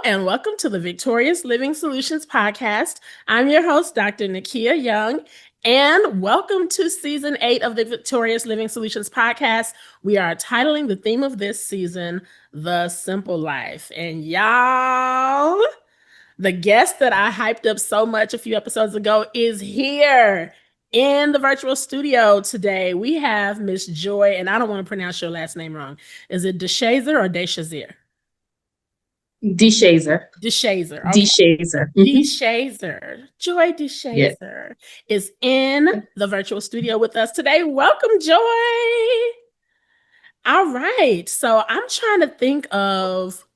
and welcome to the Victorious Living Solutions podcast. I'm your host, Dr. Nikeya Young, and welcome to season 8 of the Victorious Living Solutions podcast. We are titling the theme of this season, The Simple Life. And y'all, the guest that I hyped up so much a few episodes ago is here in the virtual studio today. We have Miss Joy, and I don't want to pronounce your last name wrong. Is it DeShazer or DeShazer? DeShazer. DeShazer. Okay. DeShazer. DeShazer. Joy DeShazer is in the virtual studio with us today. Welcome, Joy. All right. So I'm trying to think of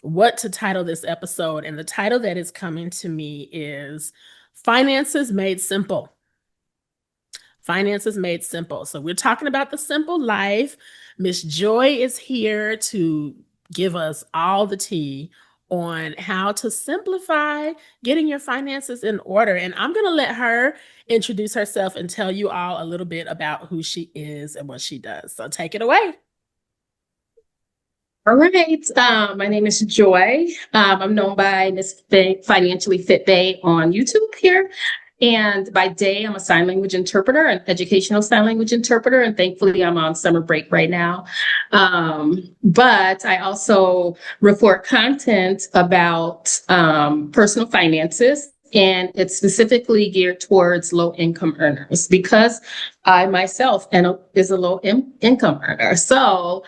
what to title this episode. And the title that is coming to me is Finances Made Simple. Finances Made Simple. So we're talking about the simple life. Miss Joy is here to give us all the tea on how to simplify getting your finances in order. And I'm going to let her introduce herself and tell you all a little bit about who she is and what she does. So take it away. All right. My name is Joy. I'm known by Miss Financially Fit Bay on YouTube here. And by day, I'm a sign language interpreter, an educational sign language interpreter. And thankfully, I'm on summer break right now. But I also report content about personal finances. And it's specifically geared towards low income earners because I myself is a low income earner. So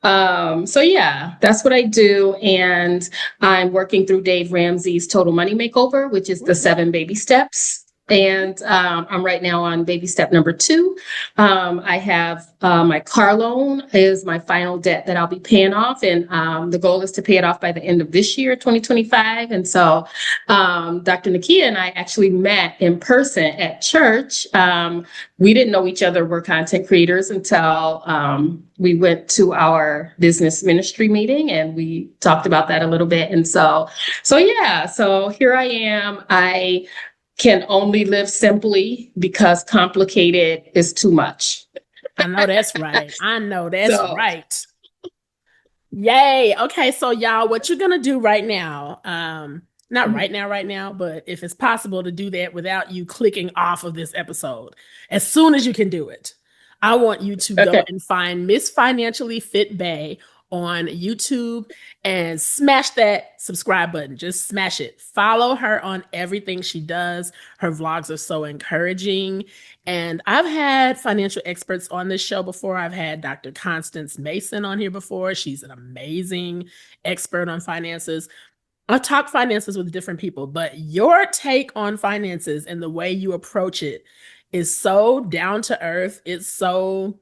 yeah, that's what I do. And I'm working through Dave Ramsey's Total Money Makeover, which is the 7 baby steps. And I'm right now on baby step number 2. I have my car loan is my final debt that I'll be paying off. And the goal is to pay it off by the end of this year, 2025. And so Dr. Nikeya and I actually met in person at church. We didn't know each other were content creators until we went to our business ministry meeting and we talked about that a little bit. And so here I am. I can only live simply because complicated is too much. I know that's right. Right. Yay. Okay. So y'all, what you're going to do right now, not right now, but if it's possible to do that without you clicking off of this episode, as soon as you can do it, I want you to go and find Miss Financially Fit Bay on YouTube and smash that subscribe button. Just smash it. Follow her on everything she does. Her vlogs are so encouraging. And I've had financial experts on this show before. I've had Dr. Constance Mason on here before. She's an amazing expert on finances. I've talked finances with different people, but your take on finances and the way you approach it is so down to earth. It's so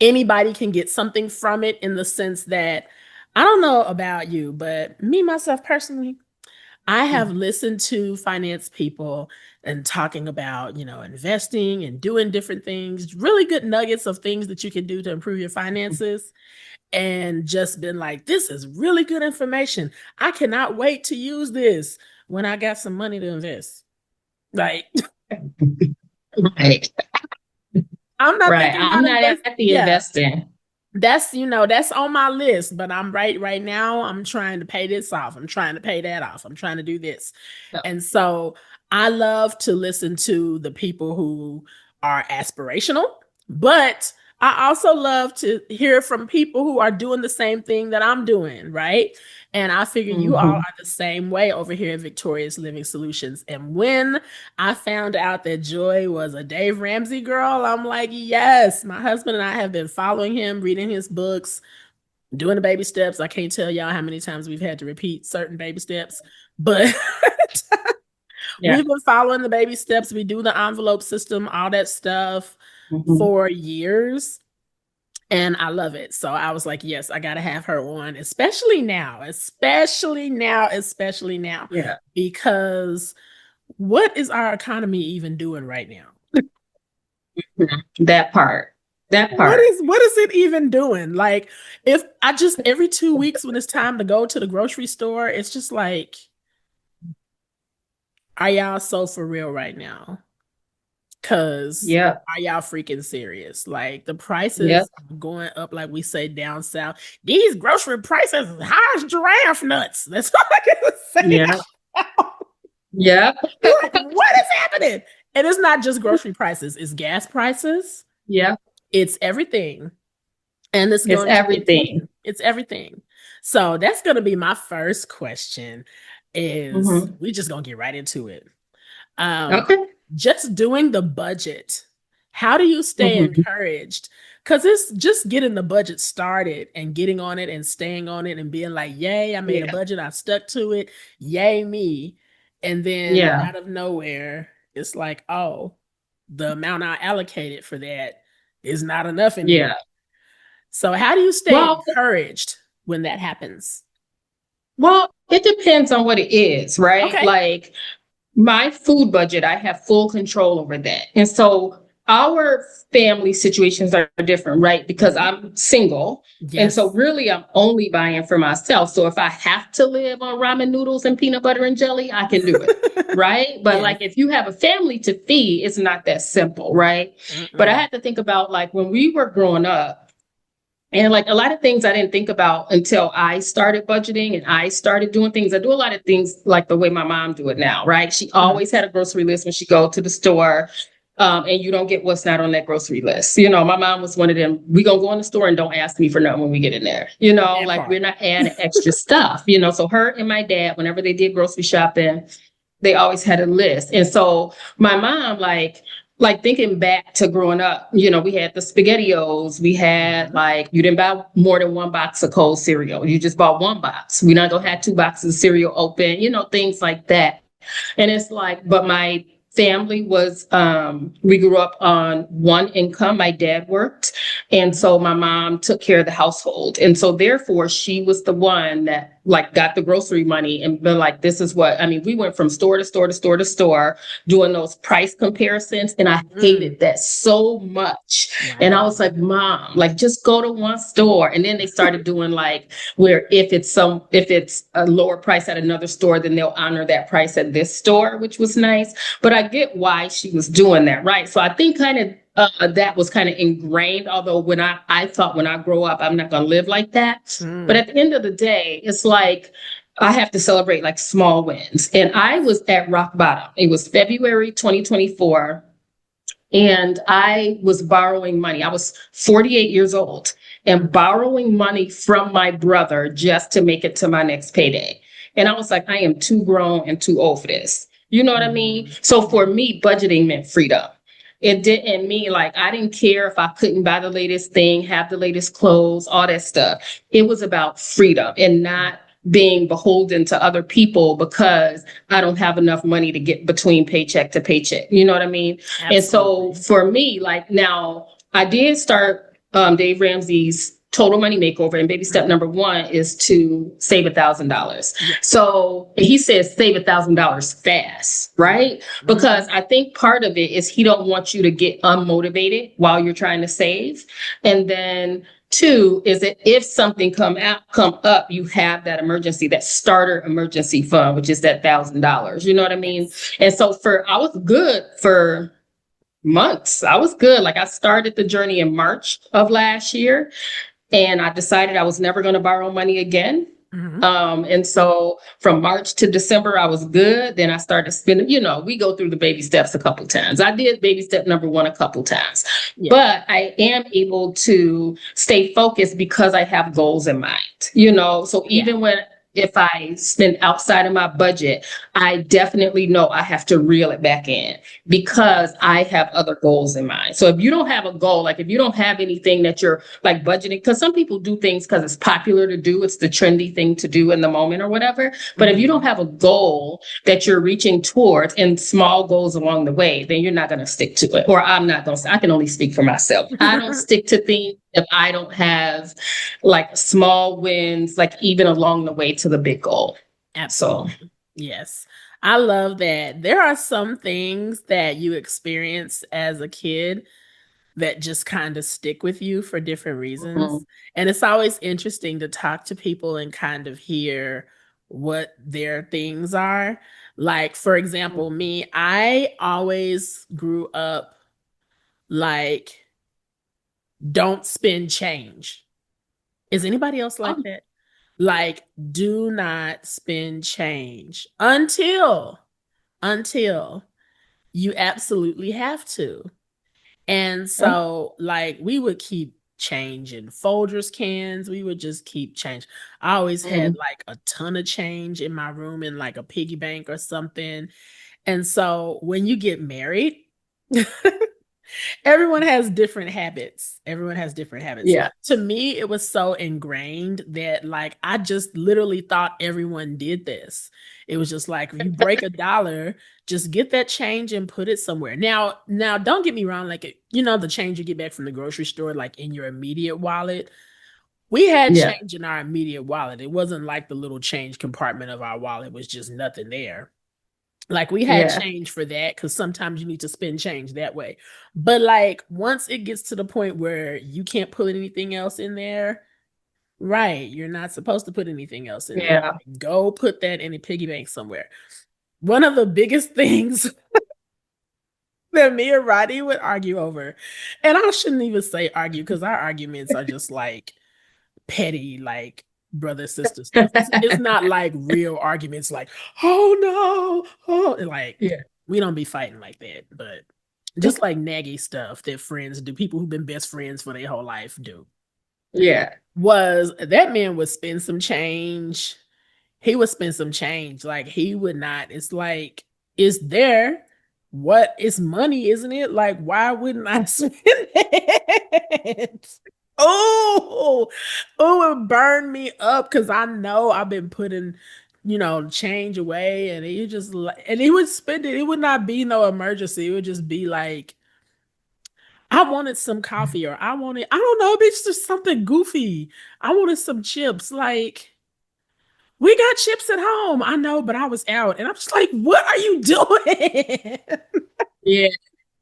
anybody can get something from it in the sense that I don't know about you, but me, myself personally, I have listened to finance people and talking about, investing and doing different things, really good nuggets of things that you can do to improve your finances. And just been like, this is really good information. I cannot wait to use this when I got some money to invest. Right. Right. I'm not right. I'm not at the investing. That's on my list, but I'm right now. I'm trying to pay this off. I'm trying to pay that off. I'm trying to do this. Oh. And so I love to listen to the people who are aspirational, but I also love to hear from people who are doing the same thing that I'm doing, right? And I figure you all are the same way over here at Victorious Living Solutions. And when I found out that Joy was a Dave Ramsey girl, I'm like, yes, my husband and I have been following him, reading his books, doing the baby steps. I can't tell y'all how many times we've had to repeat certain baby steps, but we've been following the baby steps. We do the envelope system, all that stuff for years. And I love it. So I was like, yes, I got to have her on, especially now. Yeah. Because what is our economy even doing right now? That part. What is it even doing? Like, if I just every 2 weeks when it's time to go to the grocery store, it's just like, are y'all so for real right now? Cause Yeah. are y'all freaking serious? Like the Yeah. prices are going up, like we say down south. These grocery prices is high as giraffe nuts. That's all I can say. Yeah. Yeah. Like, what is happening? And it's not just grocery prices, it's gas prices, Yeah. it's everything. And it's It's going to everything. continue. It's everything. So that's going to be my first question is Hmm. we just going to get right into it. Um, Okay. just doing the budget. How do you stay Hmm. encouraged? Because it's just getting the budget started and getting on it and staying on it and being like, yay, I made a Yeah. budget. I stuck to it. Yay, me. And then Yeah. out of nowhere, it's like, oh, the amount I allocated for that is not enough anymore. Yeah. So, how do you stay Well, encouraged when that happens? it depends on what it is, right? Okay. Like my food budget, I have full control over that. And so our family situations are different, right? Because Mhm. I'm single. And so Yes. really I'm only buying for myself. So if I have to live on ramen noodles and peanut butter and jelly, I can do it. Right. But Yes. like if you have a family to feed, it's not that simple, right? But I Mm-mm. had to think about like when we were growing up, and like a lot of things I didn't think about until I started budgeting and I started doing things. I do a lot of things like the way my mom do it now, right? She Mhm. always had a grocery list when she go to the store. And you don't get what's not on that grocery list. You know, my mom was one of them. We gonna go in the store and don't ask me for nothing when we get in there. You know, That like part. we're not adding extra stuff. You know, so her and my dad, whenever they did grocery shopping, they always had a list. And so my mom, like thinking back to growing up, you know, we had the SpaghettiOs, we had Mhm. like you didn't buy more than one box of cold cereal. You just bought one box. We not gonna have two boxes of cereal open, you know, things like that. And it's like, but my family was we grew up on one income. My dad worked. And Mhm. so my mom took care of the household. And so therefore she was the one that like got the grocery money and been like, this is what I mean. We went from store to store to store to store doing those price comparisons. And I Mm. hated that so much. And I Wow. was like, Mom, like just go to one store. And then they started doing like where if it's a lower price at another store, then they'll honor that price at this store, which was nice. But I get why she was doing that, right? So I think kind of that was kind of ingrained. Although I thought when I grow up, I'm not going to live like that. But Mm. at the end of the day, it's like I have to celebrate like small wins. And I was at rock bottom. It was February 2024 and I was borrowing money. I was 48 years old and Mm. borrowing money from my brother just to make it to my next payday. And I was like, I am too grown and too old for this. You know what I mean? Mm. So for Yeah. me, budgeting meant freedom. It didn't mean like I didn't care if I couldn't buy the latest thing, have the latest clothes, all that stuff. It was about freedom and not being beholden to other people because I don't have enough money to get between paycheck to paycheck. You know what I mean? And so Absolutely. for me, like now, I did start Dave Ramsey's Total Money Makeover, and baby step Mhm. number one is to save $1,000. Yes. So he says save $1,000 fast, right? Mhm. Because I think part of it is he don't want you to get unmotivated while you're trying to save, and then two is that if something come up, you have that emergency, that starter emergency fund, which is that $1,000. You know what I mean? Yes. And so I was good for months. I was good. Like I started the journey in March of last year and I decided I was never going to borrow money again. Mhm. And so from March to December, I was good. Then I started spending, you know, we go through the baby steps a couple times. I did baby step number one a couple times, Yeah. but I am able to stay focused because I have goals in mind, you know. So Yeah. even when if I spend outside of my budget, I definitely know I have to reel it back in because I have other goals in mind. So if you don't have a goal, like if you don't have anything that you're like budgeting, because some people do things because it's popular to do, it's the trendy thing to do in the moment or whatever. But if you don't Mhm. have a goal that you're reaching towards and small goals along the way, then you're not going to stick to it. Or I'm not going to, I can only speak for myself. I don't stick to things if I don't have like small wins, like even along the way to the big goal. So, Absolutely. Yes. I love that. There are some things that you experience as a kid that just kind of stick with you for different reasons. mhm, And it's always interesting to talk to people and kind of hear what their things are. Like, for example, me, I always grew up like, don't spend change. Is anybody else like Oh, that? Like, do not spend change until you absolutely have to. And okay. so, like, we would keep change in Folgers cans. We would just keep change. I always had Mm, like a ton of change in my room in like a piggy bank or something. And so, when you get married, everyone has different habits. Everyone has different habits. yeah. To me, it was so ingrained that like I just literally thought everyone did this. It was just like you break a dollar, just get that change and put it somewhere. Now don't get me wrong, like the change you get back from the grocery store like in your immediate wallet. We had Yeah. change in our immediate wallet. It wasn't like the little change compartment of our wallet was just nothing there. Like we had Yeah. change for that because sometimes you need to spend change that way. But like once it gets to the point where you can't put anything else in there, right? You're not supposed to put anything else in there. Yeah. Go put that in a piggy bank somewhere. One of the biggest things that me and Roddy would argue over, and I shouldn't even say argue because our arguments are just like petty, like brother sister stuff. It's not like real arguments like, oh no, oh like Yeah. we don't be fighting like that, but just like naggy stuff that friends do, people who've been best friends for their whole life do. Yeah. Was that man would spend some change. He would spend some change. Like he would not. It's like, it's there. What is money, isn't it? Like, why wouldn't I spend it? Oh, oh, it burned me up because I know I've been putting, change away, and he just and he would spend it. It would not be no emergency. It would just be like, I wanted some coffee, or I don't know, it's just something goofy. I wanted some chips. Like, we got chips at home. I know, but I was out. And I'm just like, what are you doing? Yeah.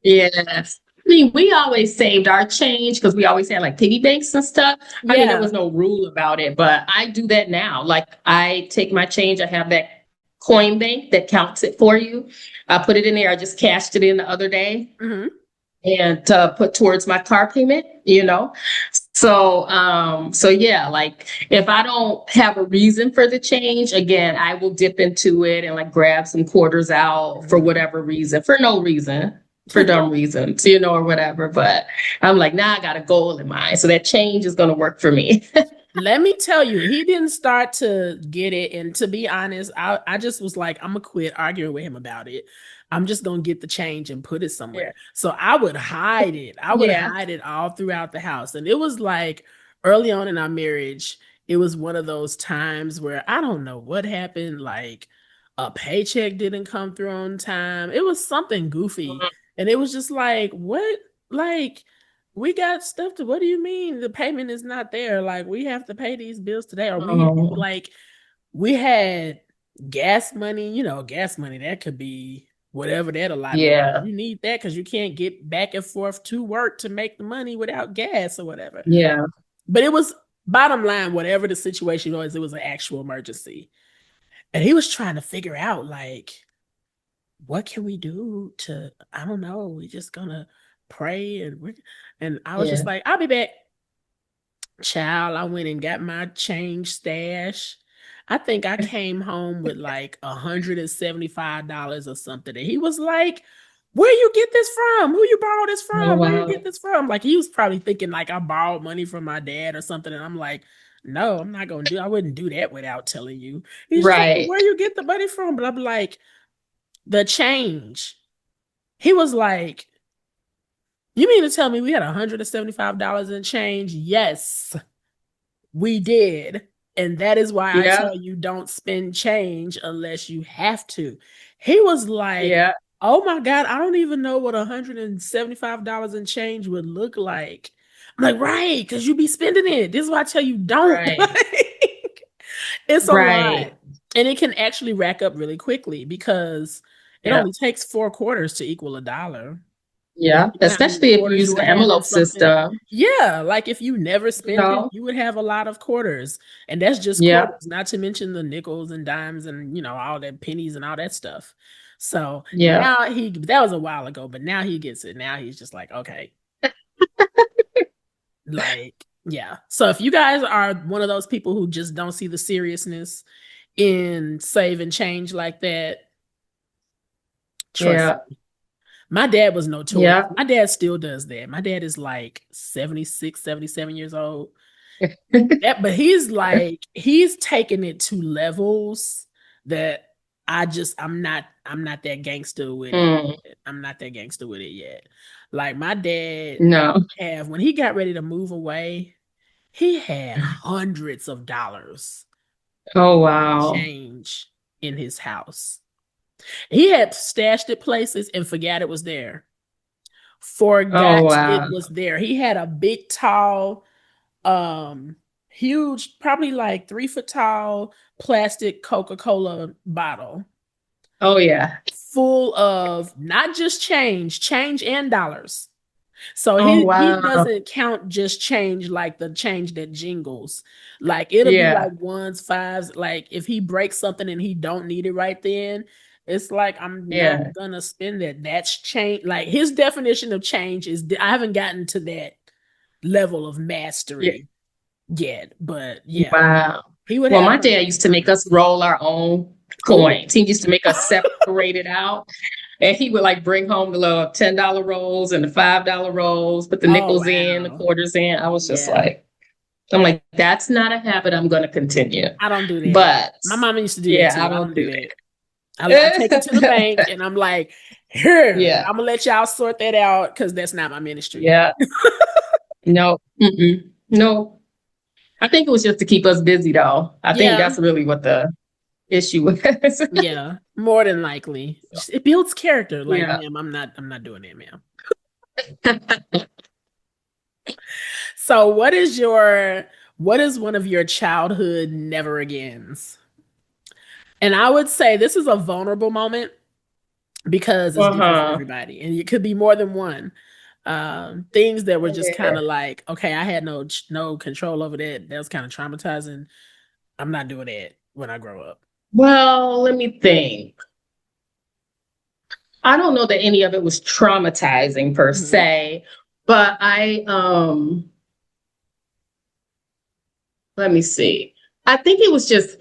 Yes. I mean, we always saved our change because we always had like piggy banks and stuff. I mean, there Yeah. was no rule about it, but I do that now. Like, I take my change, I have that coin bank that counts it for you. I put it in there. I just cashed it in the other day Hmm. and put towards my car payment. So yeah, like if I don't have a reason for the change, again, I will dip into it and like grab some quarters out for whatever reason, for no reason, for dumb reasons, or whatever. But I'm like, nah, I got a goal in mind. So that change is gonna work for me. Let me tell you, he didn't start to get it. And to be honest, I just was like, I'm going to quit arguing with him about it. I'm just going to get the change and put it Yeah. somewhere. So I would hide it. I would Yeah. hide it all throughout the house. And it was like early on in our marriage, it was one of those times where I don't know what happened. Like a paycheck didn't come through on time. It was something goofy. And it was just like, what? Like, we got stuff to, what do you mean the payment is not there? Like we have to pay these bills today. Or we Oh, like we had gas money, gas money that could be whatever that allotment is. yeah. You need that because you can't get back and forth to work to make the money without gas or whatever. Yeah. But it was, bottom line, whatever the situation was, it was an actual emergency. And he was trying to figure out like, what can we do to, I don't know, we just gonna pray, and I was just Yeah. like, I'll be back. Child, I went and got my change stash. I think I came home with like $175 or something. And he was like, where you get this from? Who you borrow this Oh, from? Where you get wow. this from? Like he was probably thinking like I borrowed money from my dad or something. And I'm like, no, I wouldn't do that without telling you. He's just like, well, Right. where you get the money from? But I'm like, the change. He was like, you mean to tell me we had $175 in change? Yes. We did. And that is why I Yeah. tell you don't spend change unless you have to. He was like, Yeah. oh my God, I don't even know what $175 in change would look like. I'm like, right, because you be spending it. This is why I tell you don't. Right. Like, it's a lot. Right. And it can actually rack up really quickly because it Yeah. only takes 4 quarters to equal $1. Yeah, You know how many especially if you quarters you use would the have in envelope something? system, Yeah, like if you never you spent it, know. you would have a lot of quarters. And that's just Yeah, quarters, not to mention the nickels and dimes and all that pennies and all that stuff. So yeah, now that was a while ago, but now he gets it. Now he's just like, okay, like, yeah. So if you guys are one of those people who just don't see the seriousness in save and change like that, trust. yeah, My dad was notorious. yeah, My dad still does that. My dad is like 76, 77 years old. But he's taken it to levels that I'm not that gangster with it. Mm, I'm not that gangster with it yet. Like my dad no. when he got ready to move away, he had hundreds of dollars Oh, in wow. change in his house. He had stashed it places and forgot it was there. Oh, Forgot it wow. was there. He had a big, tall, um, huge, probably like 3 foot tall plastic Coca-Cola bottle Oh, yeah. full of not just change and dollars. So Oh, he wow. doesn't count just change like the change that jingles. Like it'll be Yeah, like ones, fives. Like if he breaks something and he don't need it right then, it's like I'm not yeah, gonna spend that. That's change. Like his definition of change is I haven't gotten to that level of yeah. mastery yet. But yeah, Wow. he would Well, have my hundreds dad and used to make hundreds. us roll our own Oh, coins. He used to make us separate it out. And he would like bring home the little $10 rolls and the $5 rolls, put the oh nickels in, the wow. quarters in. I was just Yeah. like, I'm like, that's not a habit I'm going to continue. I don't do that. But My mama used to do that yeah, too. I I don't don't do do that. I take it to the bank that. and I'm like, here, Yeah, I'm gonna let y'all sort that out because that's not my ministry. yeah. No, mm-mm. No. I think it was just to keep us busy, though. I think Yeah, that's really what the issue was. yeah, more than likely. It builds character. Like, Yeah. ma'am, I'm not doing that, ma'am. So what is one of your childhood never agains? And I would say this is a vulnerable moment because it's different for Uh-huh. everybody, and it could be more than one. Things that were just kind Yeah. of like, okay, I had no control over that. That was kind of traumatizing. I'm not doing that when I grow up. Well, let me think. I don't know that any of it was traumatizing per Mhm. se, but let me see. I think it was just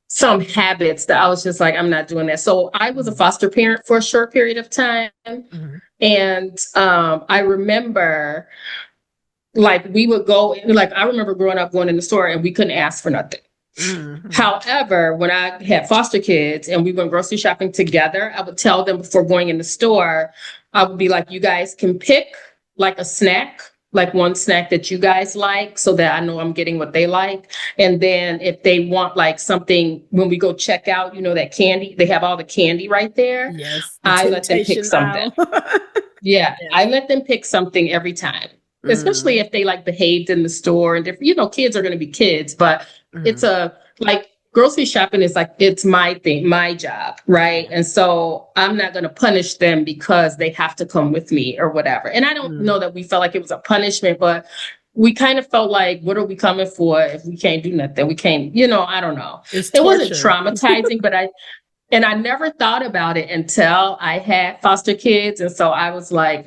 some habits that I was just like, I'm not doing that. So I was a Mhm. foster parent for a short period of time. Mhm. And I remember like we would go, like I remember growing up going in the store and we couldn't ask for nothing. Mhm. However, when I had foster kids and we went grocery shopping together, I would tell them before going in the store, I would be like, you guys can pick like a snack, like one snack that you guys like, so that I know I'm getting what they like. And then if they want like something, when we go check out, that candy, they have all the candy right there. Yes, the I let them pick temptation something. aisle. Yeah, Yes. I let them pick something every time, especially Mm. if they like behaved in the store and different, kids are going to be kids, but it's Mhm. a like grocery shopping is like, it's my thing, my job, right? Yeah. And so I'm not going to punish them because they have to come with me or whatever. And I don't Mm. know that we felt like it was a punishment, but we kind of felt like, what are we coming for if we can't do nothing? We can't, I don't know. It's It wasn't torture. traumatizing, but I never thought about it until I had foster kids. And so I was like,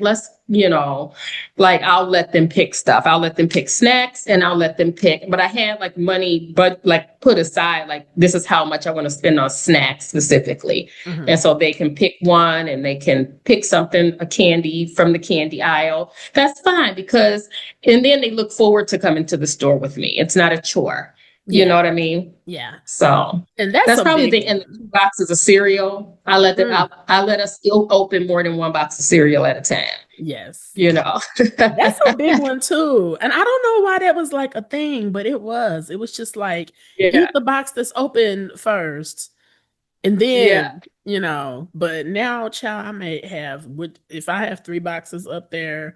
like I'll let them pick stuff. I'll let them pick snacks and I'll let them pick. But I had like money, but like put aside, like this is how much I want to spend on snacks specifically. And Mhm. so they can pick one and they can pick something, a candy from the candy aisle. That's fine and then they look forward to coming to the store with me. It's not a chore. You Yeah. know what I mean? Yeah. So And that's that's a probably the big thing. And the one. 2 boxes of cereal. Mm. I let us still open more than one box of cereal at a time. Yes. You know. That's a big one too. And I don't know why that was like a thing, but it was. It was just like eat Yeah. the box that's open first. And Yeah. then, but now, child, I may have if I have 3 boxes up there,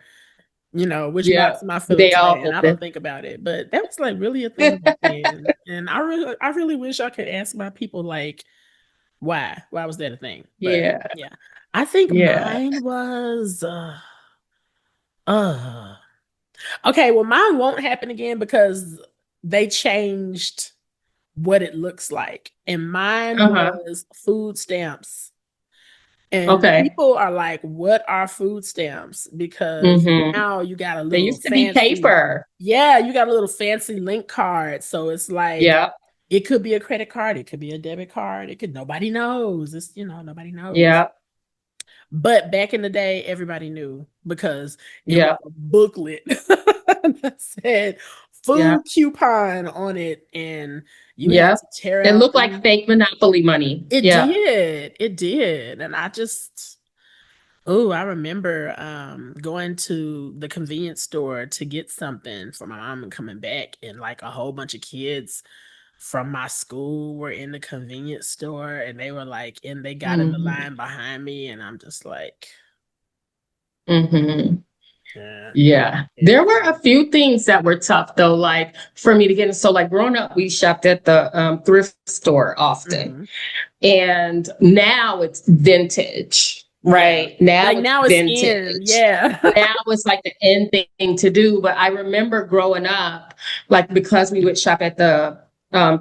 which Yeah. box am I filling They all today? And I don't open. think about it. But that was like really a thing back then. And I really wish I could ask my people like why? Why was that a thing? But Yeah. yeah. I think Yeah. mine was Uh, okay, well, mine won't happen again because they changed what it looks like. And mine Uh-huh. was food stamps. And Okay. people are like, what are food stamps? Because Mm-hmm. now you got a They little used to be fancy, paper. yeah, you got a little fancy link card. So it's like, Yeah. it could be a credit card, it could be a debit card, it could, nobody knows. It's, nobody knows. Yeah. But back in the day, everybody knew because it was Yeah. a booklet that said Yeah. food coupon on it, and you had Yeah. to tear It out looked like them. fake Monopoly money. It Yeah. did. It did. And I just, oh, I remember going to the convenience store to get something for my mom and coming back, and like a whole bunch of kids from my school were in the convenience store, and they were like, and they got in the Mm-hmm. line behind me, and I'm just like, Mm-hmm. yeah, Yeah. There yeah. were a few things that were tough though, like for me to get in. So like growing up, we shopped at the thrift store often. Hmm. And now it's vintage, Yeah. right? Now Like it's now it's in. vintage. Yeah. Now it's like the end thing to do. But I remember growing up, like because we would shop at the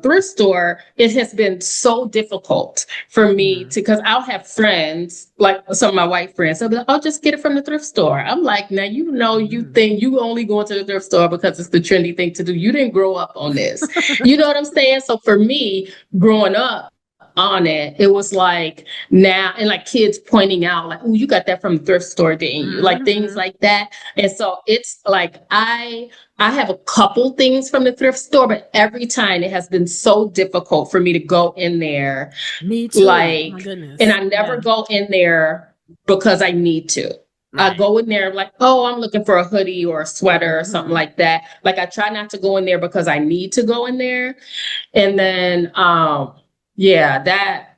thrift store, it has been so difficult for me Mhm. to, because I'll have friends, like some of my white friends, they'll be like, "I'll just get it from the thrift store." I'm like, now you Mhm. think you only going to the thrift store because it's the trendy thing to do. You didn't grow up on this. You know what I'm saying? So for me, growing up on it, it was like now, and like kids pointing out, like, "Oh, you got that from the thrift store, didn't you?" Like things Mhm. like that. And so it's like I have a couple things from the thrift store, but every time it has been so difficult for me to go in there, Me too. Oh my like, and goodness. I never Yeah. go in there because I need to. I Right. go in there like, oh, I'm looking for a hoodie or a sweater or something Mhm. like that. Like I try not to go in there because I need to go in there. And then yeah, that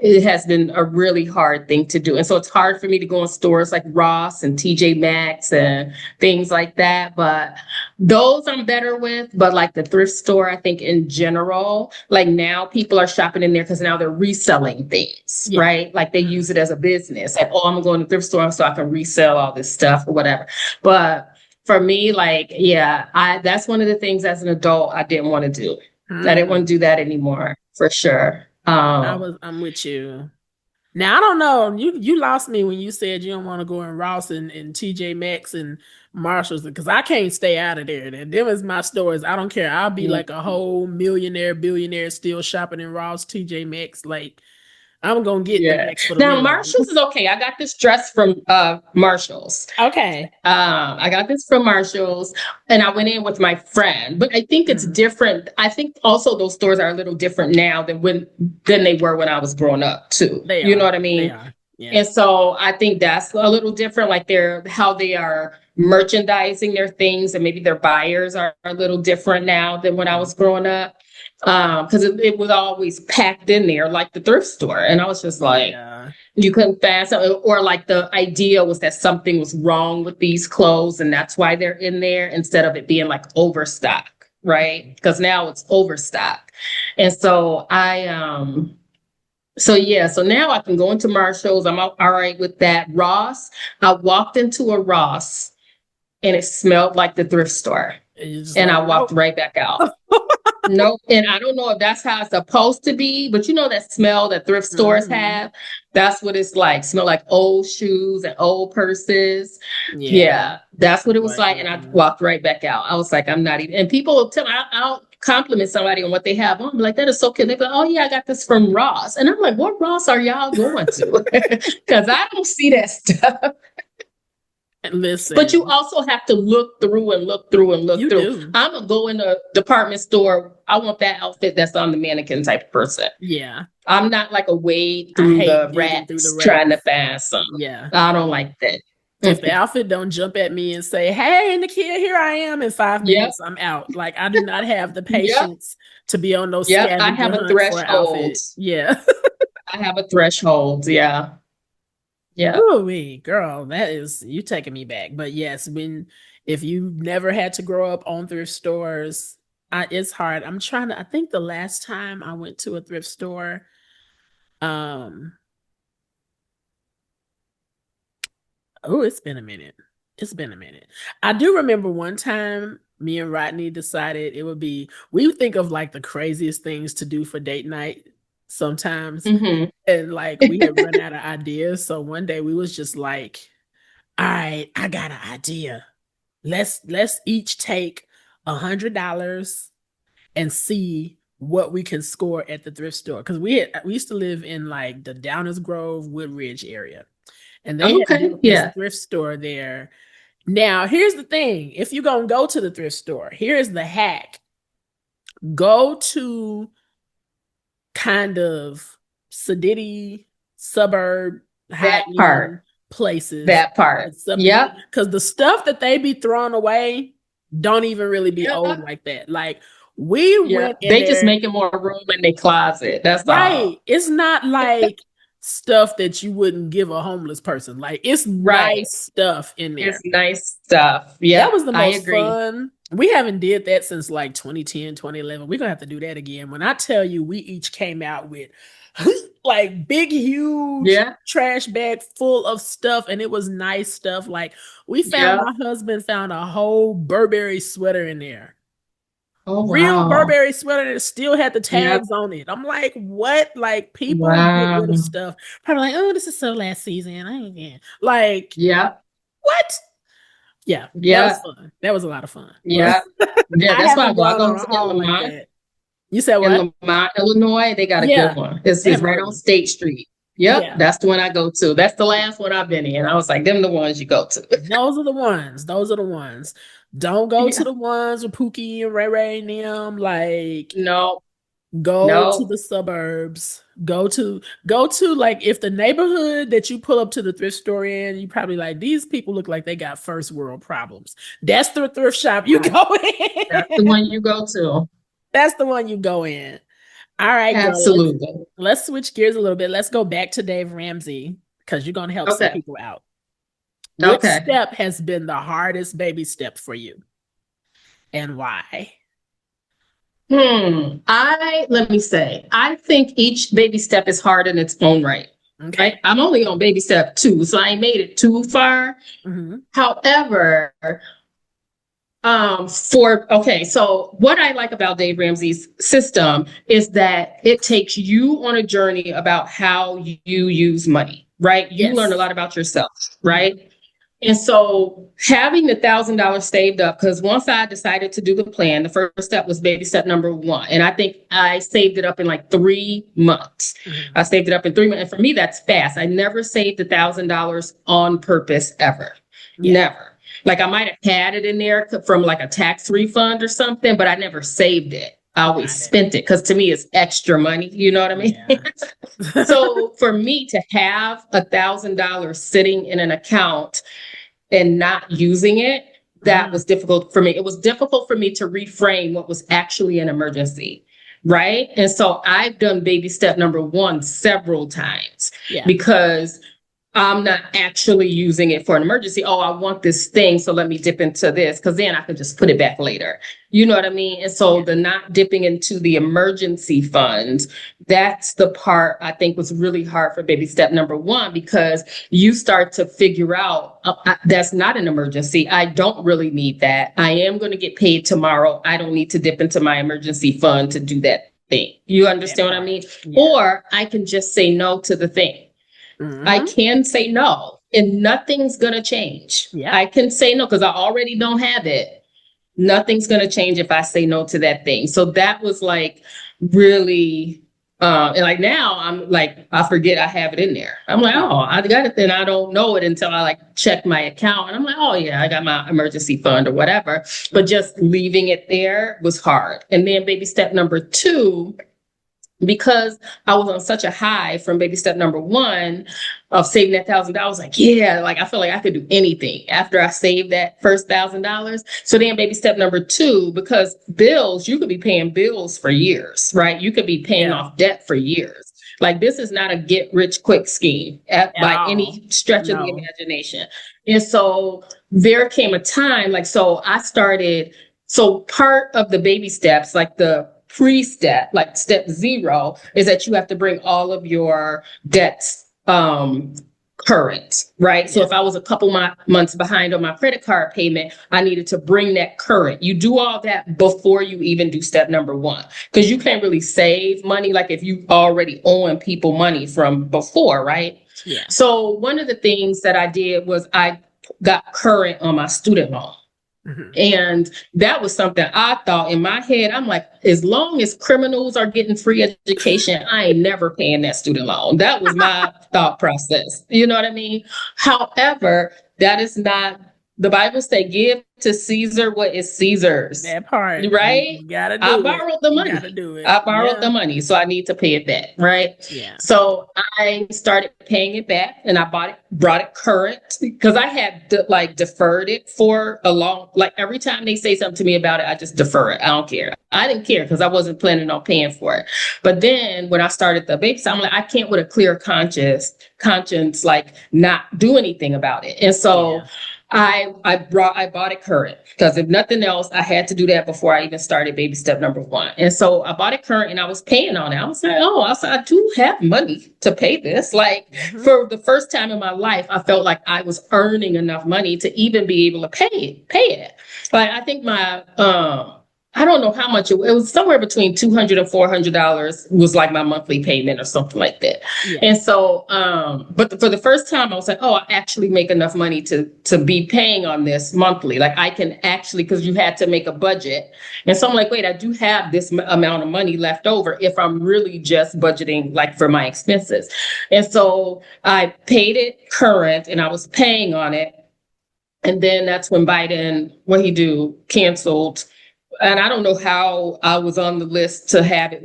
it has been a really hard thing to do. And so it's hard for me to go in stores like Ross and TJ Maxx and things like that. But those I'm better with. But like the thrift store, I think in general, like now people are shopping in there because now they're reselling things, Yeah. right? Like they use Mhm. it as a business. Like, oh, I'm gonna go to the thrift store so I can resell all this stuff or whatever. But for me, like, yeah, I that's one of the things as an adult I didn't want to do. I didn't want Mm. to do that anymore for sure. I'm with you. Now I don't know. You lost me when you said you don't want to go in Ross and TJ Maxx and Marshalls because I can't stay out of there. And them is my stores. I don't care. I'll be like a whole millionaire, billionaire still shopping in Ross, TJ Maxx. Like I'm gonna get the Yeah. Maxx for the Now million. Marshalls is okay. I got this dress from Marshalls. Okay. I got this from Marshalls and I went in with my friend, but I think it's Mhm. different. I think also those stores are a little different now than they were when I was growing up too. They You know are. what I They mean? are. Yeah. And so I think that's a little different, like they're how they are merchandising their things, and maybe their buyers are a little different now than when I Mhm. was growing up. Because it was always packed in there like the thrift store. And I was just like, Yeah. you couldn't find something, or like the idea was that something was wrong with these clothes and that's why they're in there instead of it being like overstock, right? Because now it's overstock. And so so yeah, so now I can go into Marshalls. I'm all right with that. Ross, I walked into a Ross and it smelled like the thrift store. And you're just And like, I walked nope. right back out. Nope. And I don't know if that's how it's supposed to be, but you know that smell that thrift stores Mhm. have? That's what it's like. Smell like old shoes and old purses. Yeah. Yeah, that's what it was Like, like. And I walked right back out. I was like, I'm not even. And people will tell me, I'll compliment somebody on what they have on. I'm like, that is so cute. They go, oh, yeah, I got this from Ross. And I'm like, what Ross are y'all going to? Because I don't see that stuff. But you listen, also have to look through and look through and look you through. do. I'm gonna go in a department store. I want that outfit that's on the mannequin type of person. Yeah. I'm not like a wade I through hate the digging through the racks trying to racks. find some. Yeah. I don't like that. If the Mm-mm. outfit don't jump at me and say, "Hey, Nikeya, here I am," in five Yep, minutes, I'm out. Like I do not have the yep, patience to be on those yep. I scavenger have a hunt for an threshold. outfit. Yeah. I have a threshold. Yeah, yeah. Ooh, wee, girl, that is you taking me back. But yes, when if you never had to grow up on thrift stores, it's hard. I'm trying to. I think the last time I went to a thrift store, um, oh, it's been a minute. It's been a minute. I do remember one time me and Rodney decided it would be, we would think of like the craziest things to do for date night sometimes. Hmm. And like we had run out of ideas. So one day we was just like, all right, I got an idea. Let's each take $100 and see what we can score at the thrift store. Because we used to live in like the Downers Grove, Woodridge area. And they had Okay. built this Yeah. thrift store there. Now, here's the thing. If you're going to go to the thrift store, here's the hack. Go to kind of sedity, suburb, high That end part. places. That part. Yep. Because the stuff that they be throwing away don't even really be old Yep. like that. Like we Yep. went in They just there, making more room in their closet. That's right? all. It's not like stuff that you wouldn't give a homeless person. Like it's Right. nice stuff in It's there. nice stuff. That Yep. was the I most agree. fun. We haven't did that since like 2010, 2011. We're gonna have to do that again. When I tell you we each came out with like big, huge Yeah. trash bag full of stuff, and it was nice stuff. Like we found, Yeah. my husband found a whole Burberry sweater in there. Oh, Real wow. Burberry sweater that still had the Yep. tags on it. I'm like, what? Like people get Wow. rid of stuff. Probably like, oh, this is so last season. I ain't getting like Yep. what? Yeah, that was Yep. fun. That was a lot of fun. But Yep. Yeah. I That's why I haven't go. I gone go on a to in haul like Lamont. that. You said In what? Lamont, Illinois, they got a good Yeah, one. they It's have a right great on one. State Street. Yep, Yeah, that's the one I go to. That's the last one I've been in. I was like, them the ones you go to. those are the ones. Those are the ones. Don't go to Yeah. the ones with Pookie and Ray Ray and them. Like, No, go to no. the suburbs. Go to like if the neighborhood that you pull up to the thrift store in, you probably like these people look like they got first world problems. That's the thrift shop you go That's the in. one you go to. That's the one you go in. All right, girl. Absolutely. Let's switch gears a little bit. Let's go back to Dave Ramsey because you're gonna help some Okay. people out. Which Okay. step has been the hardest baby step for you and why? Let me say, I think each baby step is hard in its own right. Okay. Right? I'm only on baby step 2, so I ain't made it too far. Hmm. However, so what I like about Dave Ramsey's system is that it takes you on a journey about how you use money, right? You learn a Yes. lot about yourself, Hmm. right? And so having the $1,000 saved up, because once I decided to do the plan, the first step was baby step number 1. And I think I saved it up in like 3 months. Hmm. I saved it up in 3 months. And for me, that's fast. I never saved $1,000 on purpose ever. Yeah. Never. Like I might have had it in there from like a tax refund or something, but I never saved it. I always Got it. spent it because to me it's extra money. You know what I mean? Yeah. So for me to have $1,000 sitting in an account and not using it, that Mm. was difficult for me. It was difficult for me to reframe what was actually an emergency. Right. And so I've done baby step number 1 several times Yeah. because I'm not actually using it for an emergency. Oh, I want this thing, so let me dip into this because then I can just put it back later. You know what I mean? And so Yeah. the not dipping into the emergency funds, that's the part I think was really hard for baby step number 1 because you start to figure out that's not an emergency. I don't really need that. I am going to get paid tomorrow. I don't need to dip into my emergency fund to do that thing. You That understand what I part. mean? Yeah. Or I can just say no to the thing. I Hmm. can say no and nothing's going to change. Yep. I can say no because I already don't have it. Nothing's going to change if I say no to that thing. So that was like really, and like now I'm like, I forget I have it in there. I'm like, Yeah. oh, I got it. Then I don't know it until I like check my account. And I'm like, oh yeah, I got my emergency fund or whatever. But Mhm. just leaving it there was hard. And then baby step number 2, because I was on such a high from baby step number 1 of saving that $1,000, like, yeah, like I feel like I could do anything after I saved that first $1,000. So then baby step number 2, because bills, you could be paying bills for years, right? You could be paying Yeah. off debt for years. Like this is not a get rich quick scheme At by all. any stretch of the No. imagination. And so there came a time, like, so part of the baby steps, like the pre-step, like step 0, is that you have to bring all of your debts current, right? So if I was a couple months behind on my credit card payment, I needed to bring that current. You do all that before you even do step number one, because you can't really save money like if you already owing people money from before, right? Yeah. So one of the things that I did was I got current on my student loan. Mm-hmm. And that was something I thought in my head. I'm like, as long as criminals are getting free education, I ain't never paying that student loan. That was my thought process. You know what I mean? However, that is not, the Bible say, give to Caesar what is Caesar's. That part. Right? You gotta do I it. borrowed the You money. gotta do it. I borrowed the money, so I need to pay it back, right? Yeah. So I started paying it back, and I brought it current because I had deferred it for a long. Like every time they say something to me about it, I just defer it. I don't care. I didn't care because I wasn't planning on paying for it. But then when I started the baby, I'm like, I can't with a clear conscience, like not do anything about it, and so. Yeah. I bought it current because if nothing else, I had to do that before I even started baby step number one. And so I bought it current and I was paying on it. I was like, oh, I do have money to pay this. Like for the first time in my life, I felt like I was earning enough money to even be able to pay it. Like I think my I don't know how much it was somewhere between $200 and $400 was like my monthly payment or something like that. Yeah. And so, but for the first time I was like, oh, I actually make enough money to be paying on this monthly. Like I can actually, because you had to make a budget. And so I'm like, wait, I do have this amount of money left over if I'm really just budgeting like for my expenses. And so I paid it current and I was paying on it. And then that's when Biden, what he do, canceled. And I don't know how I was on the list to have it,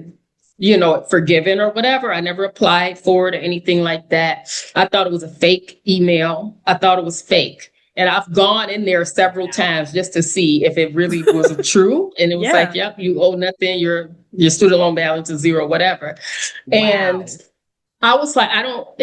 forgiven or whatever. I never applied for it or anything like that. I thought it was a fake email. I thought it was fake. And I've gone in there several times just to see if it really was true. And it was like, yep, you owe nothing. Your student loan balance is zero, whatever. Wow. And I was like,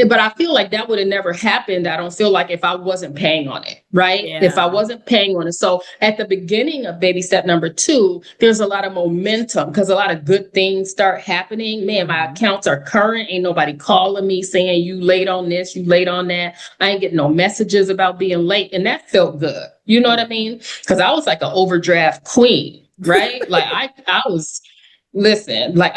but I feel like that would have never happened. I don't feel like if I wasn't paying on it, right? Yeah. If I wasn't paying on it. So at the beginning of baby step number 2, there's a lot of momentum because a lot of good things start happening. Man, my accounts are current. Ain't nobody calling me saying you late on this, you late on that. I ain't getting no messages about being late. And that felt good. You know what I mean? Because I was like an overdraft queen, right? Like I was... Listen, like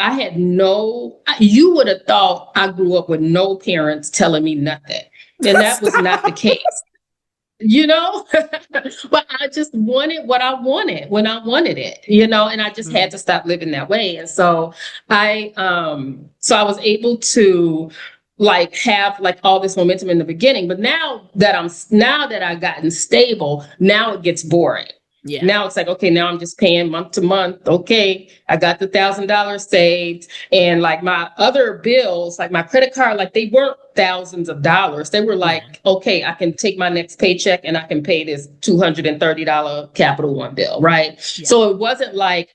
you would have thought I grew up with no parents telling me nothing. And that was not the case, but I just wanted what I wanted when I wanted it, and I just had to stop living that way. And so I was able to like have like all this momentum in the beginning, but now that I've gotten stable, now it gets boring. Yeah. Now it's like, okay, now I'm just paying month to month. Okay, I got the $1,000 saved. And like my other bills, like my credit card, like they weren't thousands of dollars. They were like, okay, I can take my next paycheck and I can pay this $230 Capital One bill, right? Yeah. So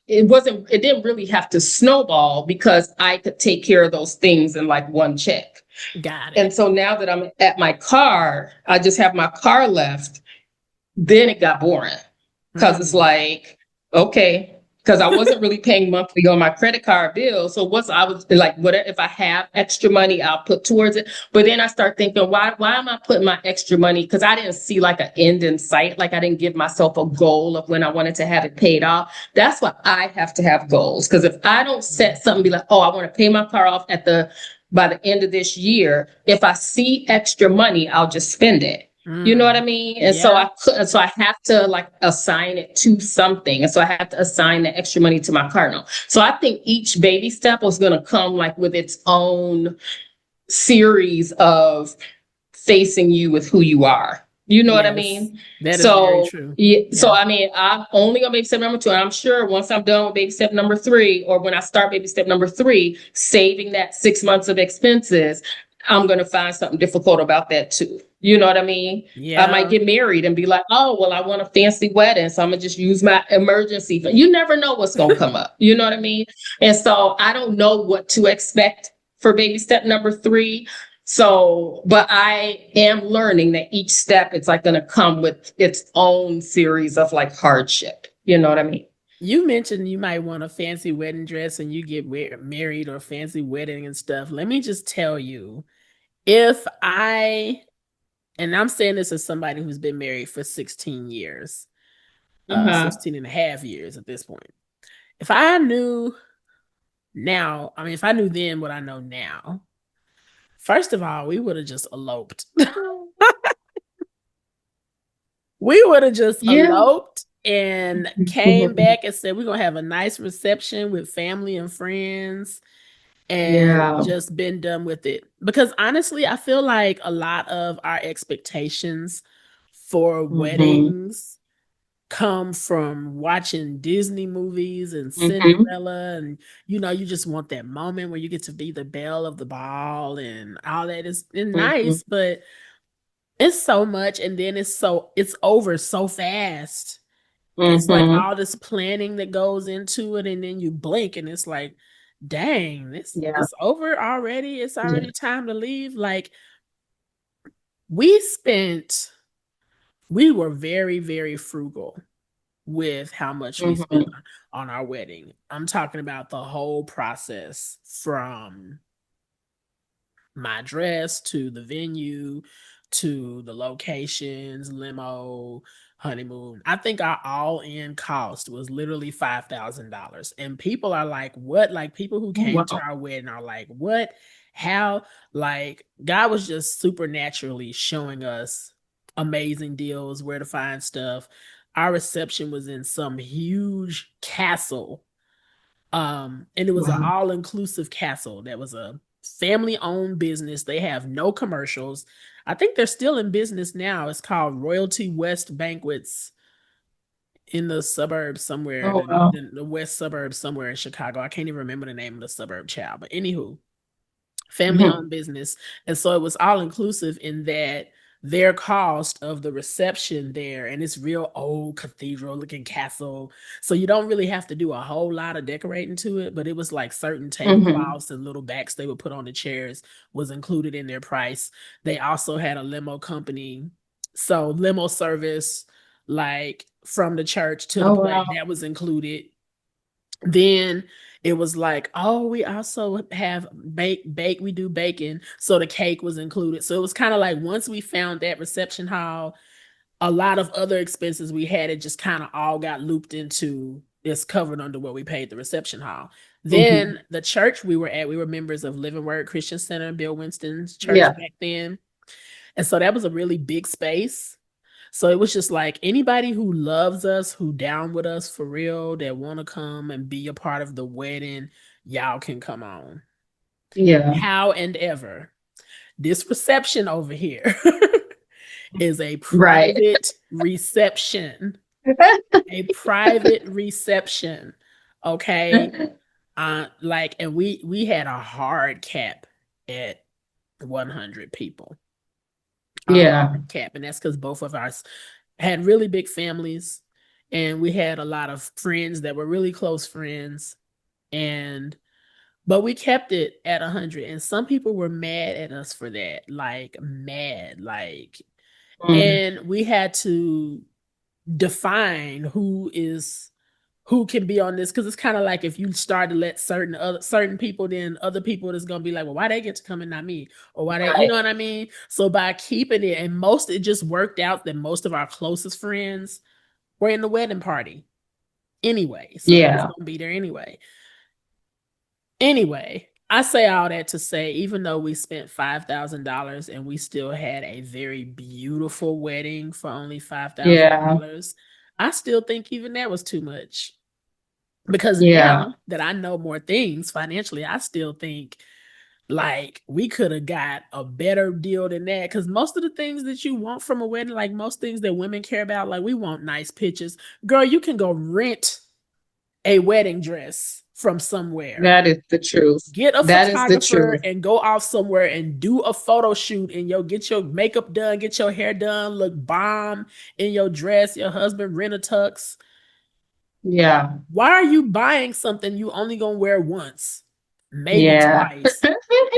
it didn't really have to snowball because I could take care of those things in like one check. Got it. And so now that I'm at my car, I just have my car left. Then it got boring. Because it's like, okay, because I wasn't really paying monthly on my credit card bill. So I was like, whatever, if I have extra money, I'll put towards it. But then I start thinking, why am I putting my extra money? Because I didn't see like an end in sight. Like I didn't give myself a goal of when I wanted to have it paid off. That's why I have to have goals. Because if I don't set something, be like, oh, I want to pay my car off by the end of this year. If I see extra money, I'll just spend it. You know what I mean? And so I have to like assign it to something. And so I have to assign the extra money to my car note. So I think each baby step was going to come like with its own series of facing you with who you are. You know what I mean? That is very true. Yeah. So, I mean, I'm only on baby step number 2. And I'm sure once I'm done with baby step number 3, or when I start baby step number 3, saving that 6 months of expenses, I'm going to find something difficult about that too. You know what I mean? Yeah. I might get married and be like, oh, well, I want a fancy wedding, so I'm going to just use my emergency fund. You never know what's going to come up. You know what I mean? And so I don't know what to expect for baby step number 3. So, but I am learning that each step, it's like going to come with its own series of like hardship. You know what I mean? You mentioned you might want a fancy wedding dress and you get married or fancy wedding and stuff. Let me just tell you, if I and I'm saying this as somebody who's been married for 16 years, Uh-huh. 16 and a half years at this point. If I knew now, I mean, if I knew then what I know now, first of all, we would have just eloped. We would have just Yeah. eloped and came back and said, we're going to have a nice reception with family and friends and Yeah. just been done with it. Because honestly, I feel like a lot of our expectations for Mm-hmm. weddings come from watching Disney movies and Mm-hmm. Cinderella, and you just want that moment where you get to be the belle of the ball and all that is Mm-hmm. nice, but it's so much, and then it's over so fast. It's like Mm-hmm. all this planning that goes into it, and then you blink and it's like, dang, this Yeah. it's over already. It's Yeah. already time to leave. Like we spent we were very, very frugal with how much we spent Mm-hmm. on our wedding. I'm talking about the whole process from my dress to the venue to the locations, limo, honeymoon. I think our all in cost was literally $5,000. And people are like, what? Like people who Oh, came to wow. our wedding are like, what? How? Like God was just supernaturally showing us amazing deals, where to find stuff. Our reception was in some huge castle, and it was an Wow. all-inclusive castle that was a family-owned business. They have no commercials. I think they're still in business now. It's called Royalty West Banquets in the suburbs somewhere, Oh, the, wow. the, the west suburbs somewhere in Chicago. I can't even remember the name of the suburb, child. But anywho, family Mm-hmm. owned business. And so it was all inclusive in that their cost of the reception there, and it's real old cathedral looking castle. So you don't really have to do a whole lot of decorating to it, but it was like certain Mm-hmm. tablecloths and little backs they would put on the chairs was included in their price. They also had a limo company. So limo service, like from the church to the Oh, place, wow. that was included. Then it was like, oh, we also have bake, we do bacon. So the cake was included. So it was kind of like once we found that reception hall, a lot of other expenses we had, it just kind of all got looped into it's covered under what we paid the reception hall. Mm-hmm. Then the church we were at, we were members of Living Word Christian Center, Bill Winston's church Yeah. back then. And so that was a really big space. So it was just like anybody who loves us, who down with us for real, that want to come and be a part of the wedding, y'all can come on. Yeah. How and ever. This reception over here is a Right. private reception. A private reception. Okay. Like, and we had a hard cap at 100 people. A Yeah. hard cap. And that's because both of us had really big families, and we had a lot of friends that were really close friends, and but we kept it at 100, and some people were mad at us for that, like mad, like, Mm. and we had to define who can be on this, because it's kind of like if you start to let certain people, then other people is gonna be like, well, why they get to come and not me, or why they, you know Right. what I mean? So by keeping it, and most it just worked out that most of our closest friends were in the wedding party anyway, so they was Yeah. gonna be there anyway. Anyway, I say all that to say, even though we spent $5,000 and we still had a very beautiful wedding for only five thousand Yeah. dollars, I still think even that was too much. Because Yeah. now that I know more things financially, I still think like we could have got a better deal than that. Because most of the things that you want from a wedding, like most things that women care about, like we want nice pictures. Girl, you can go rent a wedding dress from somewhere. That is the truth. Get a That is the photographer truth. and go off somewhere and do a photo shoot, and get your makeup done, get your hair done, look bomb in your dress. Your husband rent a tux. Yeah. Why are you buying something you only gonna wear once, maybe Yeah. twice?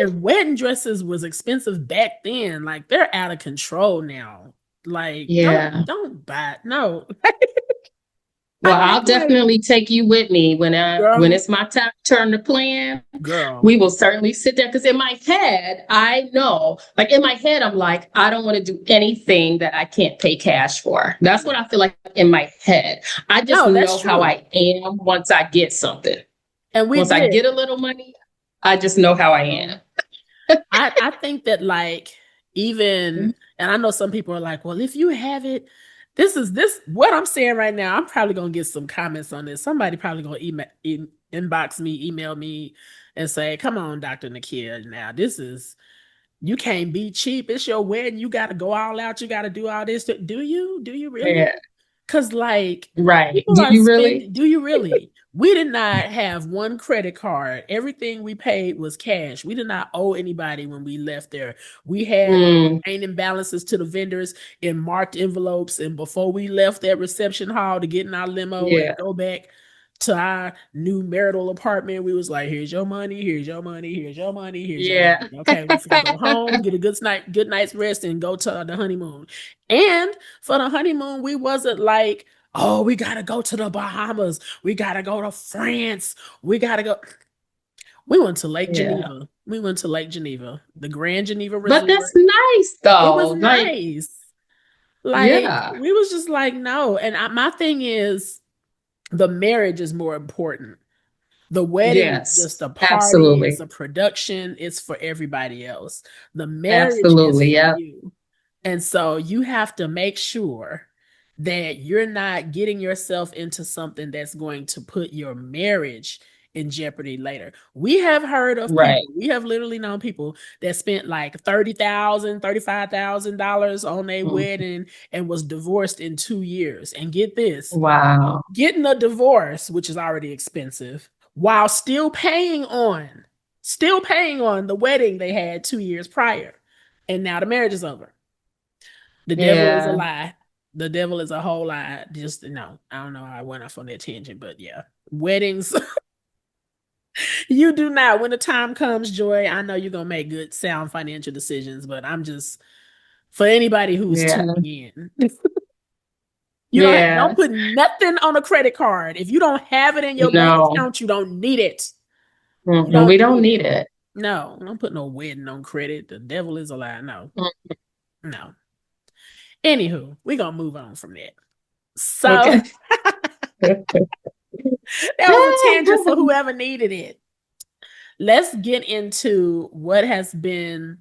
And wedding dresses was expensive back then. Like they're out of control now. Like Yeah. don't buy, no. Well, I'm I'll like, definitely take you with me when girl, it's my turn to plan. girl. We will certainly sit there because in my head, I know, like in my head, I'm like, I don't want to do anything that I can't pay cash for. That's what I feel like in my head. I just No, that's know how true. I am once I get something. And we Once I did. get a little money, I just know how I am. I think that like even and I know some people are like, well, if you have it, this what I'm saying right now. I'm probably gonna get some comments on this. Somebody probably gonna inbox me, email me, and say, "Come on, Dr. Nikeya, now this is you can't be cheap. It's your wedding. You got to go all out. You got to do all this. Do you? Do you really? Yeah. Because, like, Right. people Do are you really? spending. Do you really? We did not have one credit card. Everything we paid was cash. We did not owe anybody when we left there. We had the Mm, remaining balances to the vendors in marked envelopes. And before we left that reception hall to get in our limo and yeah. go back to our new marital apartment, we was like, here's your money, here's your money, here's your money, here's your money. Yeah. Okay, we finna go home, get a good night's rest, and go to the honeymoon. And for the honeymoon, we wasn't like, oh, we gotta go to the Bahamas, we gotta go to France, we gotta go. We went to Lake Yeah. Geneva. We went to Lake Geneva, the Grand Geneva But that's Resort. nice It was though. Like, nice. Like yeah. we was just like, no. And my thing is, the marriage is more important. The wedding is Yes. just a party, it's Absolutely. a production, it's for everybody else. The marriage is Absolutely. for Yeah. you. And so you have to make sure that you're not getting yourself into something that's going to put your marriage in jeopardy later. We have heard of Right. people, we have literally known people that spent like $30,000, $35,000 on their Mm. wedding and was divorced in 2 years. And get this, Wow. getting a divorce, which is already expensive, while still paying on the wedding they had 2 years prior. And now the marriage is over. The devil is a Yeah. lie. The devil is a whole lie. Just no, I don't know how I went off on that tangent, but yeah. Weddings, you do not. When the time comes, Joy, I know you're gonna make good, sound financial decisions, but I'm just for anybody who's Yeah. tuning in. You don't Yeah. put nothing on a credit card. If you don't have it in your bank No. account, you don't need it. You Mm-mm. We don't don't need need it. it. No, don't put no wedding on credit. The devil is a lie. No, Mm. no. Anywho, we're gonna move on from that. So Okay. that was a tangent for whoever needed it. Let's get into what has been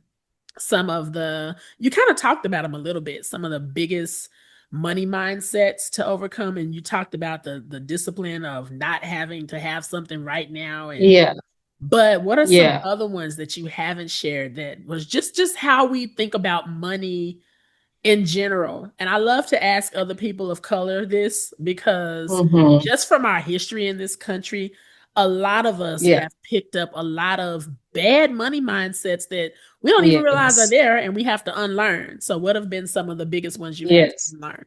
some of the, you kind of talked about them a little bit, some of the biggest money mindsets to overcome. And you talked about the discipline of not having to have something right now. And Yeah. but what are some Yeah. other ones that you haven't shared that was just how we think about money in general? And I love to ask other people of color this because Hmm. just from our history in this country, a lot of us Yeah. have picked up a lot of bad money mindsets that we don't even realize are Yes. there and we have to unlearn. So, what have been some of the biggest ones you've had to Yes. unlearn?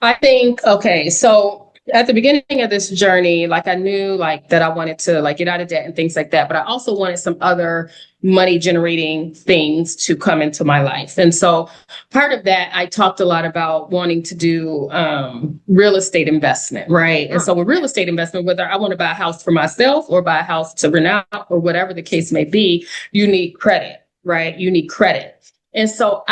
I think, okay, so at the beginning of this journey, like I knew like that I wanted to like get out of debt and things like that, but I also wanted some other money generating things to come into my life. And so part of that, I talked a lot about wanting to do real estate investment, right? And Mm, so with real estate investment, whether I want to buy a house for myself or buy a house to rent out or whatever the case may be, you need credit, right? You need credit. And so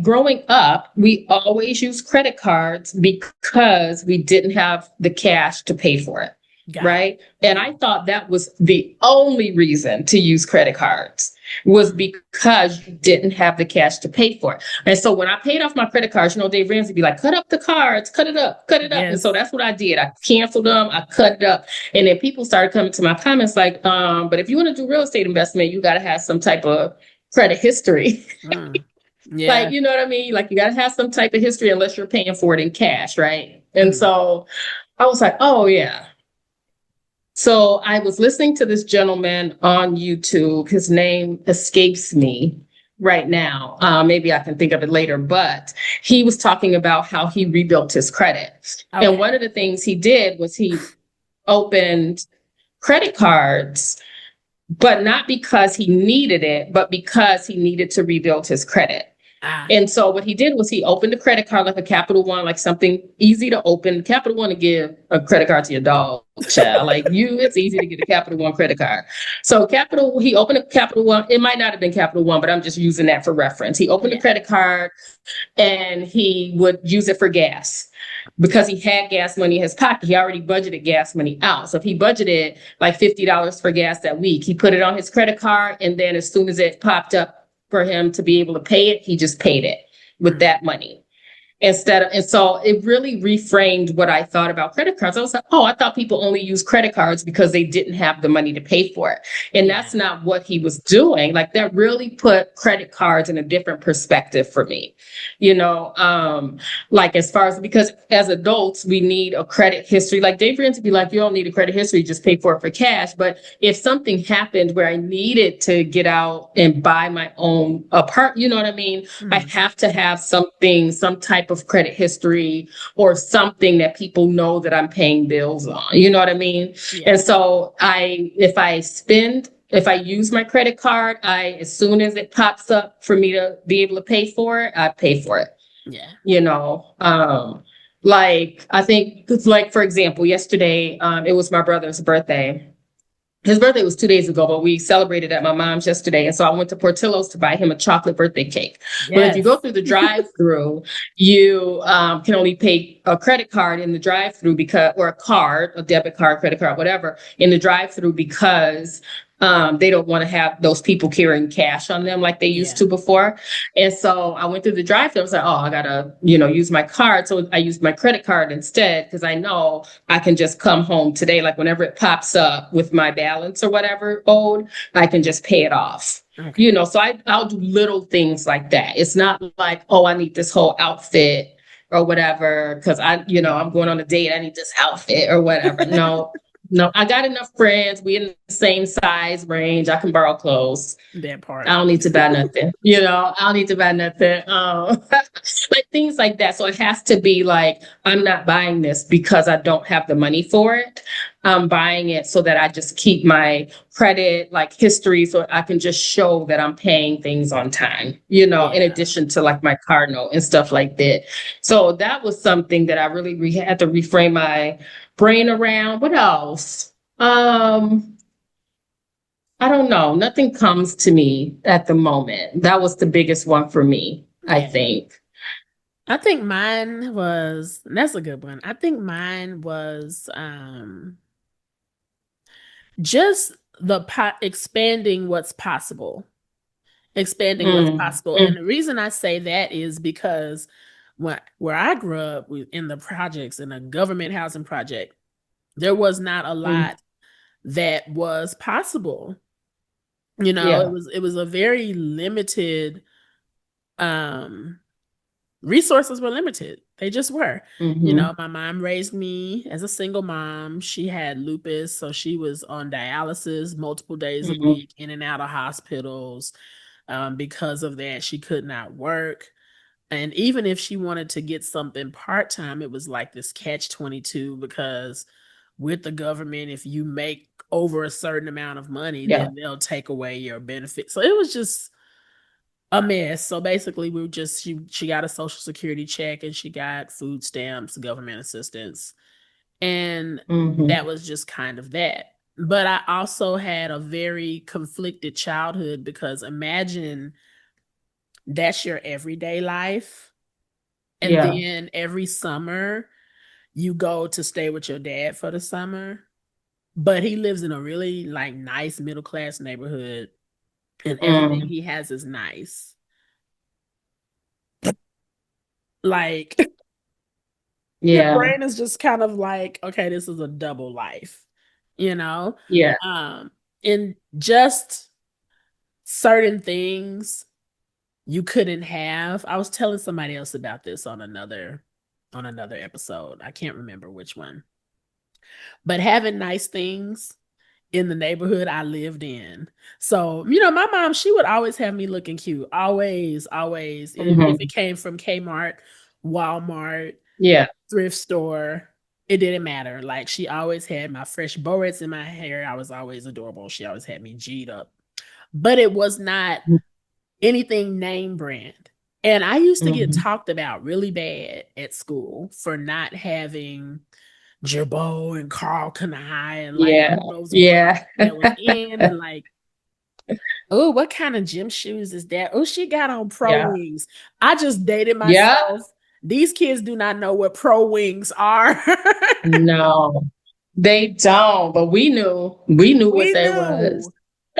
growing up, we always used credit cards because we didn't have the cash to pay for it. got it. Right. And I thought that was the only reason to use credit cards was Mm, because you didn't have the cash to pay for it. And so when I paid off my credit cards, Dave Ramsey be like, cut up the cards, cut it up, cut it up. And so yes. that's what I did. I canceled them. I cut it up. And then people started coming to my comments like, but if you want to do real estate investment, you got to have some type of credit history. Mm, Like, yeah. you know what I mean? Like, you got to have some type of history unless you're paying for it in cash, right? And Mm, so I was like, oh, yeah. So I was listening to this gentleman on YouTube. His name escapes me right now. Maybe I can think of it later, but he was talking about how he rebuilt his credit. And okay. one of the things he did was he opened credit cards, but not because he needed it, but because he needed to rebuild his credit. Ah, And so what he did was he opened a credit card like a Capital One, like something easy to open. Capital One to give a credit card to your dog, child. Like you, it's easy to get a Capital One credit card. So he opened a Capital One. It might not have been Capital One, but I'm just using that for reference. He opened a yeah, credit card and he would use it for gas because he had gas money in his pocket. He already budgeted gas money out. So if he budgeted like $50 for gas that week, he put it on his credit card. And then as soon as it popped up for him to be able to pay it, he just paid it with mm, that money and so it really reframed what I thought about credit cards. I was like, oh, I thought people only use credit cards because they didn't have the money to pay for it. And yeah, that's not what he was doing. Like that really put credit cards in a different perspective for me, you know, like as far as, because as adults, we need a credit history. Like Dave Ramsey be like, you don't need a credit history, just pay for it for cash. But if something happened where I needed to get out and buy my own apartment, you know what I mean? I mm, have to have something, some type of credit history or something that people know that I'm paying bills on. You know what I mean? yeah, And so if I use my credit card, as soon as it pops up for me to be able to pay for it, I pay for it. yeah. You know, like I think it's like, for example, yesterday, it was my brother's birthday. His birthday was 2 days ago, but we celebrated at my mom's yesterday. And so I went to Portillo's to buy him a chocolate birthday cake. But if you go Yes. through the drive-through, you can only pay a credit card in the drive-through because, or a card, a debit card, credit card, whatever, in the drive-through because they don't want to have those people carrying cash on them like they used Yeah. to before. And so I went through the drive-through. I was like, oh, I gotta, use my card. So I used my credit card instead because I know I can just come home today. Like whenever it pops up with my balance or whatever owed, I can just pay it off. Okay. So I'll do little things like that. It's not like, oh, I need this whole outfit or whatever because I'm going on a date. I need this outfit or whatever. No, no, I got enough friends. We in the same size range. I can borrow clothes. That I part. don't need to buy nothing. I don't need to buy nothing. Like things like that. So it has to be like, I'm not buying this because I don't have the money for it. I'm buying it so that I just keep my credit like history so I can just show that I'm paying things on time, in Yeah. addition to like my card note and stuff like that. So that was something that I really had to reframe my brain around. What else? I don't know. Nothing comes to me at the moment. That was the biggest one for me, I Yeah. think. I think mine was, that's a good one. I think mine was just expanding what's possible. Expanding what's Mm, possible. mm, And the reason I say that is because where I grew up in the projects in a government housing project, there was not a mm. lot that was possible. You know, it Yeah. was it was a very limited um resources were limited. They just were. You Mm-hmm. know, my mom raised me as a single mom. She had lupus, so she was on dialysis multiple days a Mm-hmm. week, in and out of hospitals. Because of that, she could not work. And even if she wanted to get something part time, it was like this catch 22 because with the government, if you make over a certain amount of money, Yeah. then they'll take away your benefit. So it was just a mess. So basically, we were just she got a social security check and she got food stamps, government assistance, and Mm-hmm. that was just kind of that. But I also had a very conflicted childhood because imagine that's your everyday life, and Yeah. then every summer you go to stay with your dad for the summer, but he lives in a really like nice middle class neighborhood, and everything Mm. he has is nice. Like your Yeah. brain is just kind of like, okay, this is a double life, you know? Yeah. Um, in just certain things you couldn't have. I was telling somebody else about this on another episode. I can't remember which one. But having nice things in the neighborhood I lived in. So, my mom, she would always have me looking cute. Always, always. If Mm-hmm. it came from Kmart, Walmart, Yeah. thrift store, it didn't matter. Like she always had my fresh bow in my hair. I was always adorable. She always had me G'd up. But it was not anything name brand. And I used to get Mhm. talked about really bad at school for not having Jerbo and Carl Kanai and like Yeah. all those Yeah. brands that was in and like, oh, what kind of gym shoes is that? Oh, she got on Pro Yeah. Wings. I just dated Yeah. myself. These kids do not know what Pro Wings are. No, they don't, but we knew. We knew what We they was. knew.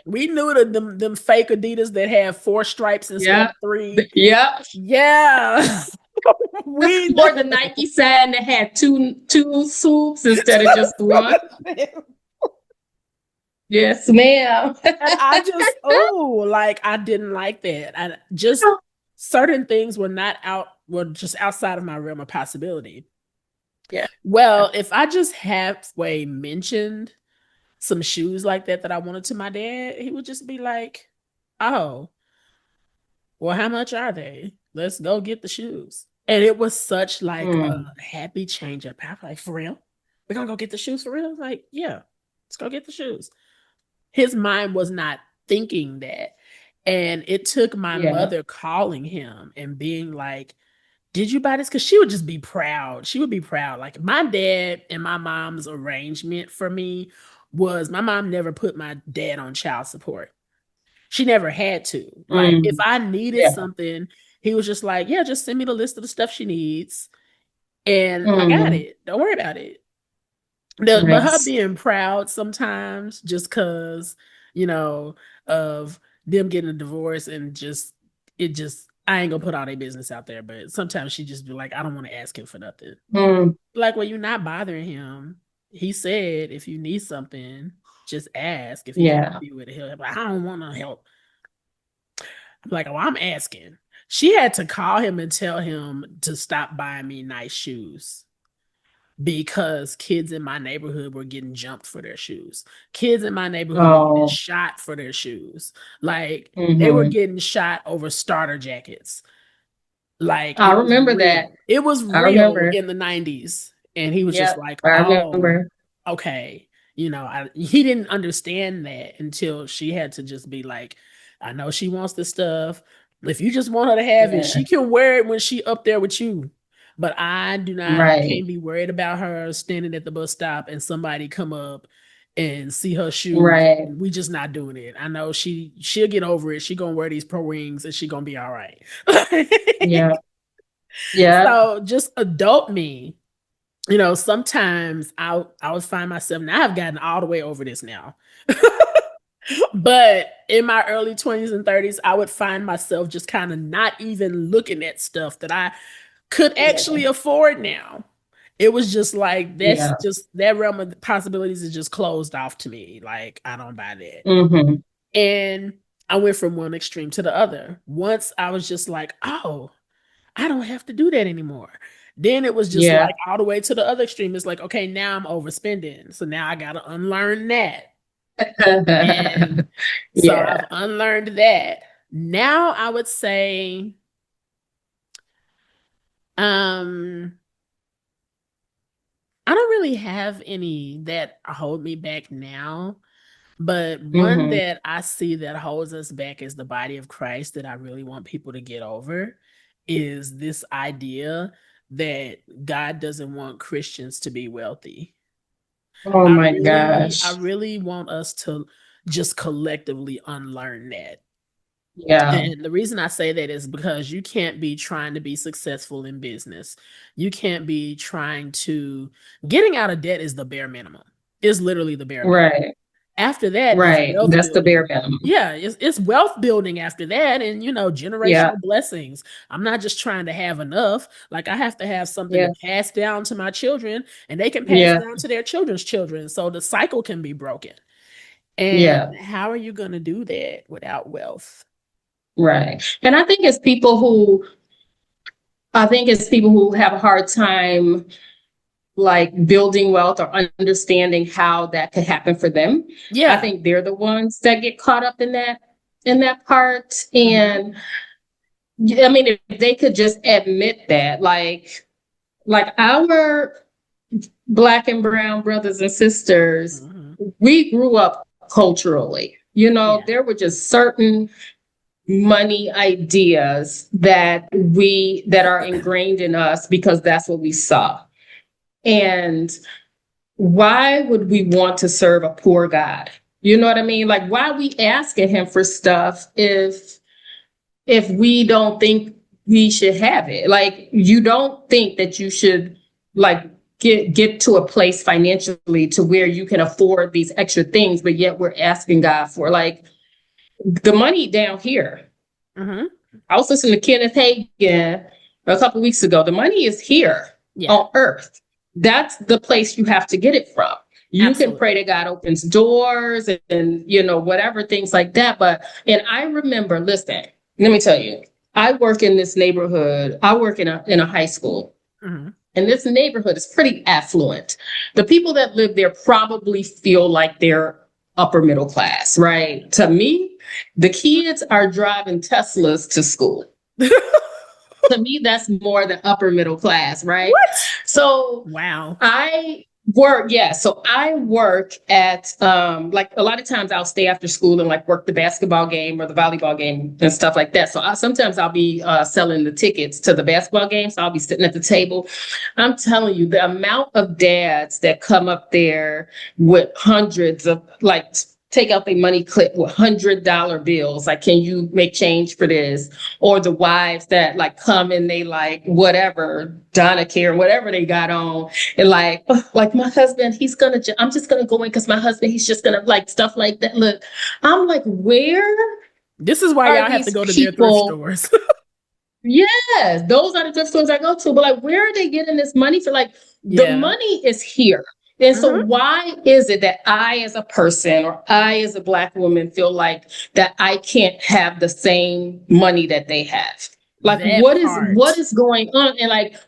We knew that them fake Adidas that have 4 stripes instead Yeah. of 3. Yeah. Yeah. We Or the knew. Nike sign that had two swoops instead of just one. Yes, ma'am. And I just, oh, like I didn't like that. I just certain things were just outside of my realm of possibility. Yeah. Well, if I just halfway mentioned some shoes like that I wanted to my dad, he would just be like, "Oh, well, how much are they? Let's go get the shoes." And it was such like a Mm. happy change up. I'm like, for real? We're gonna go get the shoes for real? Like, yeah, let's go get the shoes. His mind was not thinking that. And it took my Yeah. mother calling him and being like, did you buy this? Because she would just be proud. She would be proud. Like my dad and my mom's arrangement for me was my mom never put my dad on child support. She never had to. Like if Mm. I needed Yeah. something, he was just like, yeah, just send me the list of the stuff she needs. And I got Mm. it. Don't worry about it. But her Nice. being proud sometimes just because, you know, of them getting a divorce and just, it just, I ain't gonna put all their business out there, but sometimes she just be like, I don't want to ask him for nothing. Mm. Like, well, you're not bothering him. He said if you need something, just ask. If he can help Yeah. you with it, he'll help. I don't want to help. I'm like, well, I'm asking. She had to call him and tell him to stop buying me nice shoes because kids in my neighborhood were getting jumped for their shoes. Kids in my neighborhood were getting Oh. shot for their shoes. Like they were Hmm. getting shot over starter jackets. Like I it was remember that. real. It was I real remember. in the 90s. And he was just Yep. like, I oh, remember. okay. He didn't understand that until she had to just be like, I know she wants this stuff. If you just want her to have it, Yeah. she can wear it when she up there with you. But I Right. can't be worried about her standing at the bus stop and somebody come up and see her shoes. Right. We just not doing it. I know she'll get over it. She gonna wear these Pro Wings and she gonna be all right. Yeah. Yeah. So just adult me, sometimes I would find myself now I've gotten all the way over this now. But in my early 20s and 30s, I would find myself just kind of not even looking at stuff that I could Yeah. actually afford now. It was just like that's Yeah. just that realm of possibilities is just closed off to me. Like I don't buy that. Hmm. And I went from one extreme to the other. Once I was just like, oh, I don't have to do that anymore. Then it was just Yeah. like all the way to the other extreme. It's like, okay, now I'm overspending. So now I got to unlearn that. And so Yeah. I've unlearned that. Now I would say, um, I don't really have any that hold me back now. But one Hmm. that I see that holds us back as the body of Christ that I really want people to get over is this idea that God doesn't want Christians to be wealthy. Oh my I gosh. really want us to just collectively unlearn that. Yeah. And the reason I say that is because you can't be trying to be successful in business. You can't be trying to getting out of debt is the bare minimum. Is literally the bare minimum. Right. After that is Right. wealth That's the bare building. minimum. Yeah, it's wealth building after that and Yeah. generational blessings. I'm not just trying to have enough. Like I have to have something Yeah. to pass down to my children and they can pass Yeah. down to their children's children so the cycle can be broken. Yeah. And how are you going to do that without wealth? Right. And I think it's people who have a hard time like building wealth or understanding how that could happen for them. I Yeah. think they're the ones that get caught up in that part. Mhm. And I mean, if they could just admit that, like our Black and brown brothers and sisters, Mhm. we grew up culturally. Yeah. There were just certain money ideas that are ingrained in us because that's what we saw. And why would we want to serve a poor God? You know what I mean? Like, why are we asking him for stuff if we don't think we should have it? Like, you don't think that you should like get to a place financially to where you can afford these extra things, but yet we're asking God for like the money down here. Mm-hmm. I was listening to Kenneth Hagin a couple of weeks ago. The money is here on earth. That's the place you have to get it from. You can pray that God opens doors and whatever, things like that. And I remember, listen, let me tell you, I work in this neighborhood. I work in a high school. Mm-hmm. And this neighborhood is pretty affluent. The people that live there probably feel like they're upper middle class, right? To me, the kids are driving Teslas to school. To me, that's more than upper middle class, right? What? So wow. I work at like a lot of times I'll stay after school and like work the basketball game or the volleyball game and stuff like that. So sometimes I'll be selling the tickets to the basketball game. So I'll be sitting at the table. I'm telling you, the amount of dads that come up there with hundreds of like take out their money clip with $100 bills. Like, can you make change for this? Or the wives that like come and they like whatever, Donna Care, whatever they got on. And like my husband, I'm just going to go in because my husband, he's just going to like stuff like that. Look, I'm like, where? This is why y'all have to go to their thrift stores. Yes, those are the thrift stores I go to. But like, where are they getting this money for? Like, the money is here. And so why is it that I as a person or I as a Black woman feel like that I can't have the same money that they have? Like what is going on?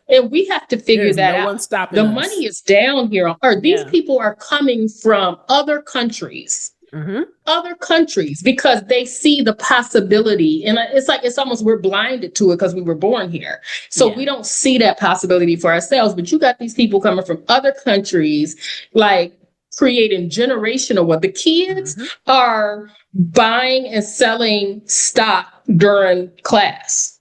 And we have to figure that out. The money is down here on earth. These people are coming from other countries. Other countries because they see the possibility, and it's almost we're blinded to it because we were born here, so we don't see that possibility for ourselves. But you got these people coming from other countries, like creating generational wealth. The kids are buying and selling stock during class.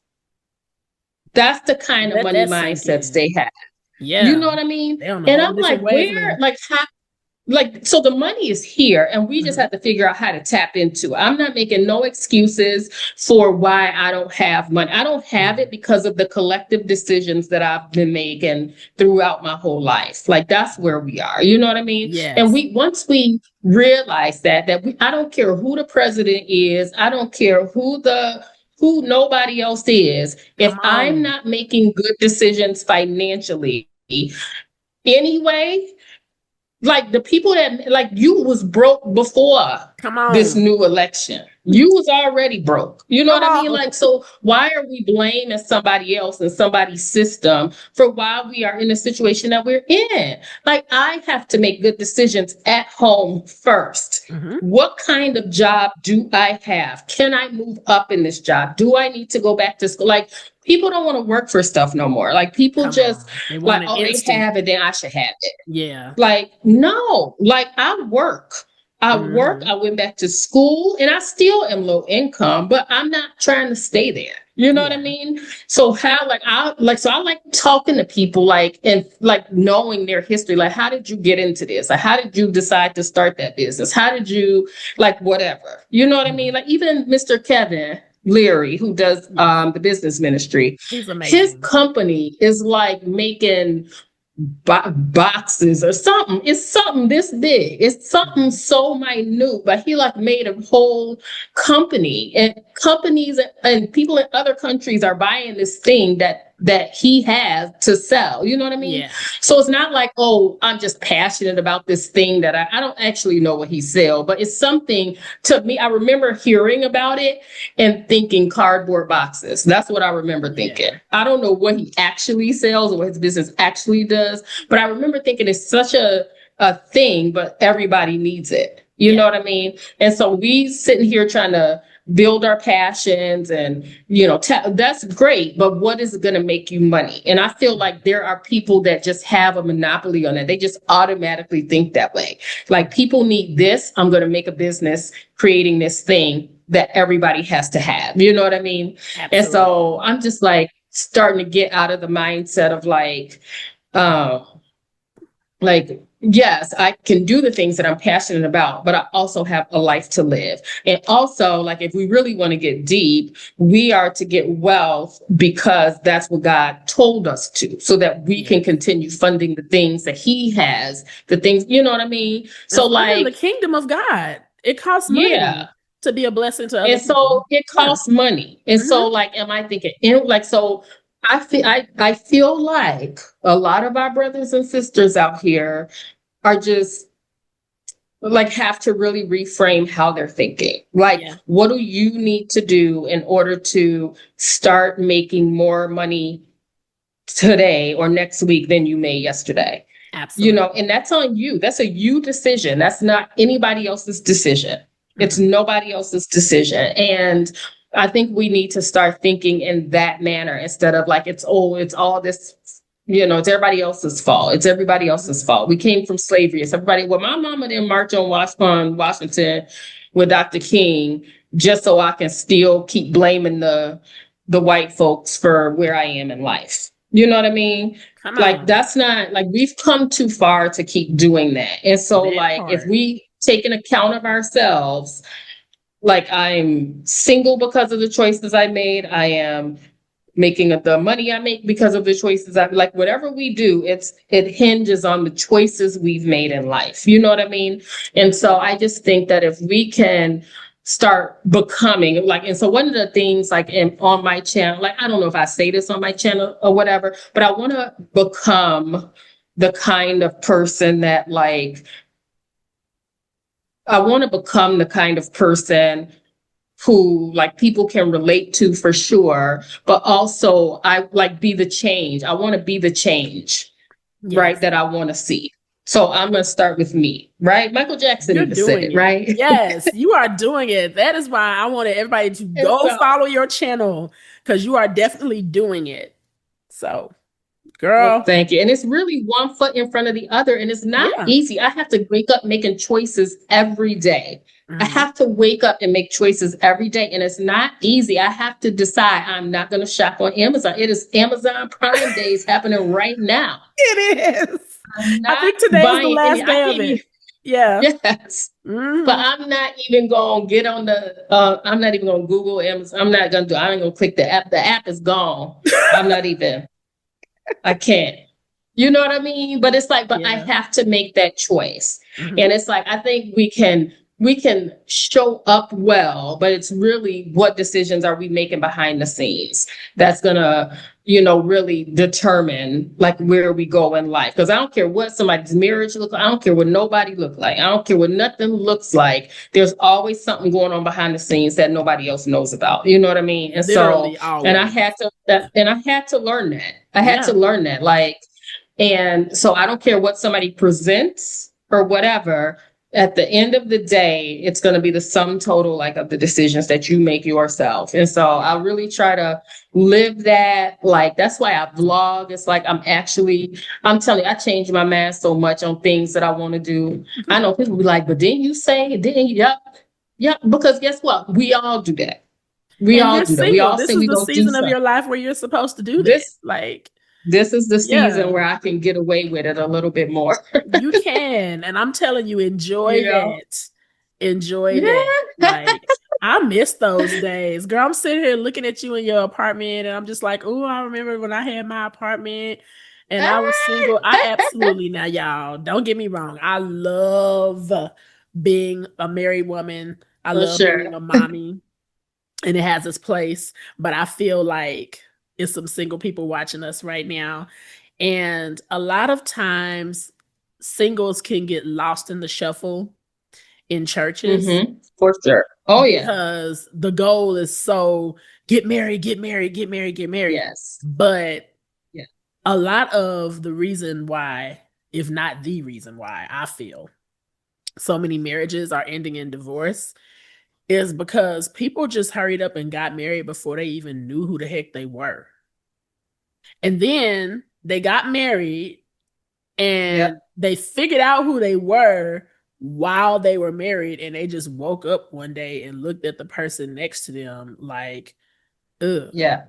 That's the kind of money mindsets they have. Yeah, you know what I mean? And I'm like, where, like, how? Like, so the money is here and we just have to figure out how to tap into it. I'm not making no excuses for why I don't have money. I don't have it because of the collective decisions that I've been making throughout my whole life. Like, that's where we are. You know what I mean? Yes. And once we realize that I don't care who the president is. I don't care who nobody else is. If I'm not making good decisions financially anyway, like the people that like you was broke before this new election. You was already broke. You know what I mean? Like, so why are we blaming somebody else and somebody's system for why we are in the situation that we're in? Like, I have to make good decisions at home first. What kind of job do I have? Can I move up in this job? Do I need to go back to school? Like, people don't want to work for stuff no more. Like, people just like, oh, they have it, then I should have it. Yeah. Like, no, like I work. I went back to school and I still am low income, but I'm not trying to stay there. You know what I mean? So I like talking to people and knowing their history. Like, how did you get into this? Like, how did you decide to start that business? How did you whatever? You know what I mean? Like, even Mr. Kevin Leary, who does the business ministry, he's amazing. His company is like making boxes or something. It's something this big. It's something so minute, but he made a whole company, and companies and people in other countries are buying this thing that he has to sell. You know what I mean? Yeah. So it's not like, oh, I'm just passionate about this thing that I don't actually know what he sells, but it's something to me. I remember hearing about it and thinking cardboard boxes. That's what I remember thinking. Yeah. I don't know what he actually sells or what his business actually does, but I remember thinking it's such a thing, but everybody needs it. You know what I mean? And so we sitting here trying to build our passions and, that's great, but what is going to make you money? And I feel like there are people that just have a monopoly on it. They just automatically think that way. Like, people need this. I'm going to make a business creating this thing that everybody has to have. You know what I mean? And Absolutely. so I'm just like starting to get out of the mindset of uh, like, yes, I can do the things that I'm passionate about, but I also have a life to live. And also, like, if we really want to get deep, we are to get wealth because that's what God told us to, so that we Yeah. can continue funding the things that He has, the things, you know what I mean? And So, funding the like, kingdom of God. It costs yeah. money to be a blessing to other And people. so it Yeah. costs money. And Hmm. so, like, am I thinking, like, so I feel like a lot of our brothers and sisters out here are just like have to really reframe how they're thinking. Like, Yeah. what do you need to do in order to start making more money today or next week than you made yesterday? You Absolutely. know, and that's on you. That's a you decision. That's not anybody else's decision. It's Hmm. nobody else's decision. And I think we need to start thinking in that manner instead of like, it's all this, it's everybody else's fault. It's everybody else's fault. We came from slavery. It's everybody. Well, my mama didn't march on Washington with Dr. King just so I can still keep blaming the white folks for where I am in life. You know what I mean? Come Like, on. that's not like we've come too far to keep doing that. And so, That like, if part. we take an account of ourselves, like, I'm single because of the choices I made. I am making the money I make because of the choices I like. Whatever we do, it hinges on the choices we've made in life. You know what I mean? And so Absolutely. I just think that if we can start becoming like, and so one of the things like on my channel, like, I don't know if I say this on my channel or whatever, but I want to become the kind of person that like, I want to become the kind of person who like people can relate to for sure, but also I like be the change. I want to be the change, right? Yes. That I want to see. So I'm going to start with me, right? Michael Jackson You're even said doing it, it. right? Yes, you are doing it. That is why I wanted everybody to And go so, follow your channel because you are definitely doing it. So, well, girl, thank you. And it's really one foot in front of the other. And it's not yeah. easy. I have to wake up making choices every day. I Mhm. have to wake up and make choices every day. And it's not easy. I have to decide I'm not going to shop on Amazon. It is Amazon Prime Days happening right now. It is. I'm I not think today is the buying any. last I day can't of even. it. Yeah. Yes, but Hmm. I'm not even gonna get on the. I'm not even gonna Google Amazon. I'm not gonna do. I ain't gonna click the app. The app is gone. I'm not even. I can't. You know what I mean? But it's like, but I Yeah. have to make that choice. Hmm. And it's like, I think we can show up well, but it's really what decisions are we making behind the scenes that's gonna, really determine like where we go in life. Because I don't care what somebody's marriage look like, I don't care what nobody look like, I don't care what nothing looks like. There's always something going on behind the scenes that nobody else knows about. You know what I mean? And so, Literally and I always. had to, and I had to learn that. I had to Yeah. learn that. Like, and so I don't care what somebody presents or whatever. At the end of the day, it's going to be the sum total like of the decisions that you make yourself. And so I really try to live that. Like, that's why I vlog. It's like I'm telling you, I changed my mind so much on things that I want to do. I know people be like, but didn't you say, didn't you? Yep. Yep. Because guess what? We all do that. We And all you're do that. We single. all This say is we're the going to do season of something. your life where you're supposed to do that. This Like, this is the season yeah. where I can get away with it a little bit more. You can. And I'm telling you, enjoy You know? that. Enjoy Yeah. that. Like, I miss those days. Girl, I'm sitting here looking at you in your apartment and I'm just like, oh, I remember when I had my apartment and I was single. I absolutely, now, y'all, don't get me wrong. I love being a married woman. I For love sure. being a mommy and it has its place. But I feel like it's some single people watching us right now. And a lot of times, singles can get lost in the shuffle in churches For sure. Oh yeah. because the goal is so get married, get married, get married, get married. Yes. But Yeah. a lot of the reason why, if not the reason why, I feel so many marriages are ending in divorce is because people just hurried up and got married before they even knew who the heck they were. And then they got married and Yep. they figured out who they were, while they were married, and they just woke up one day and looked at the person next to them like, ugh, Yeah.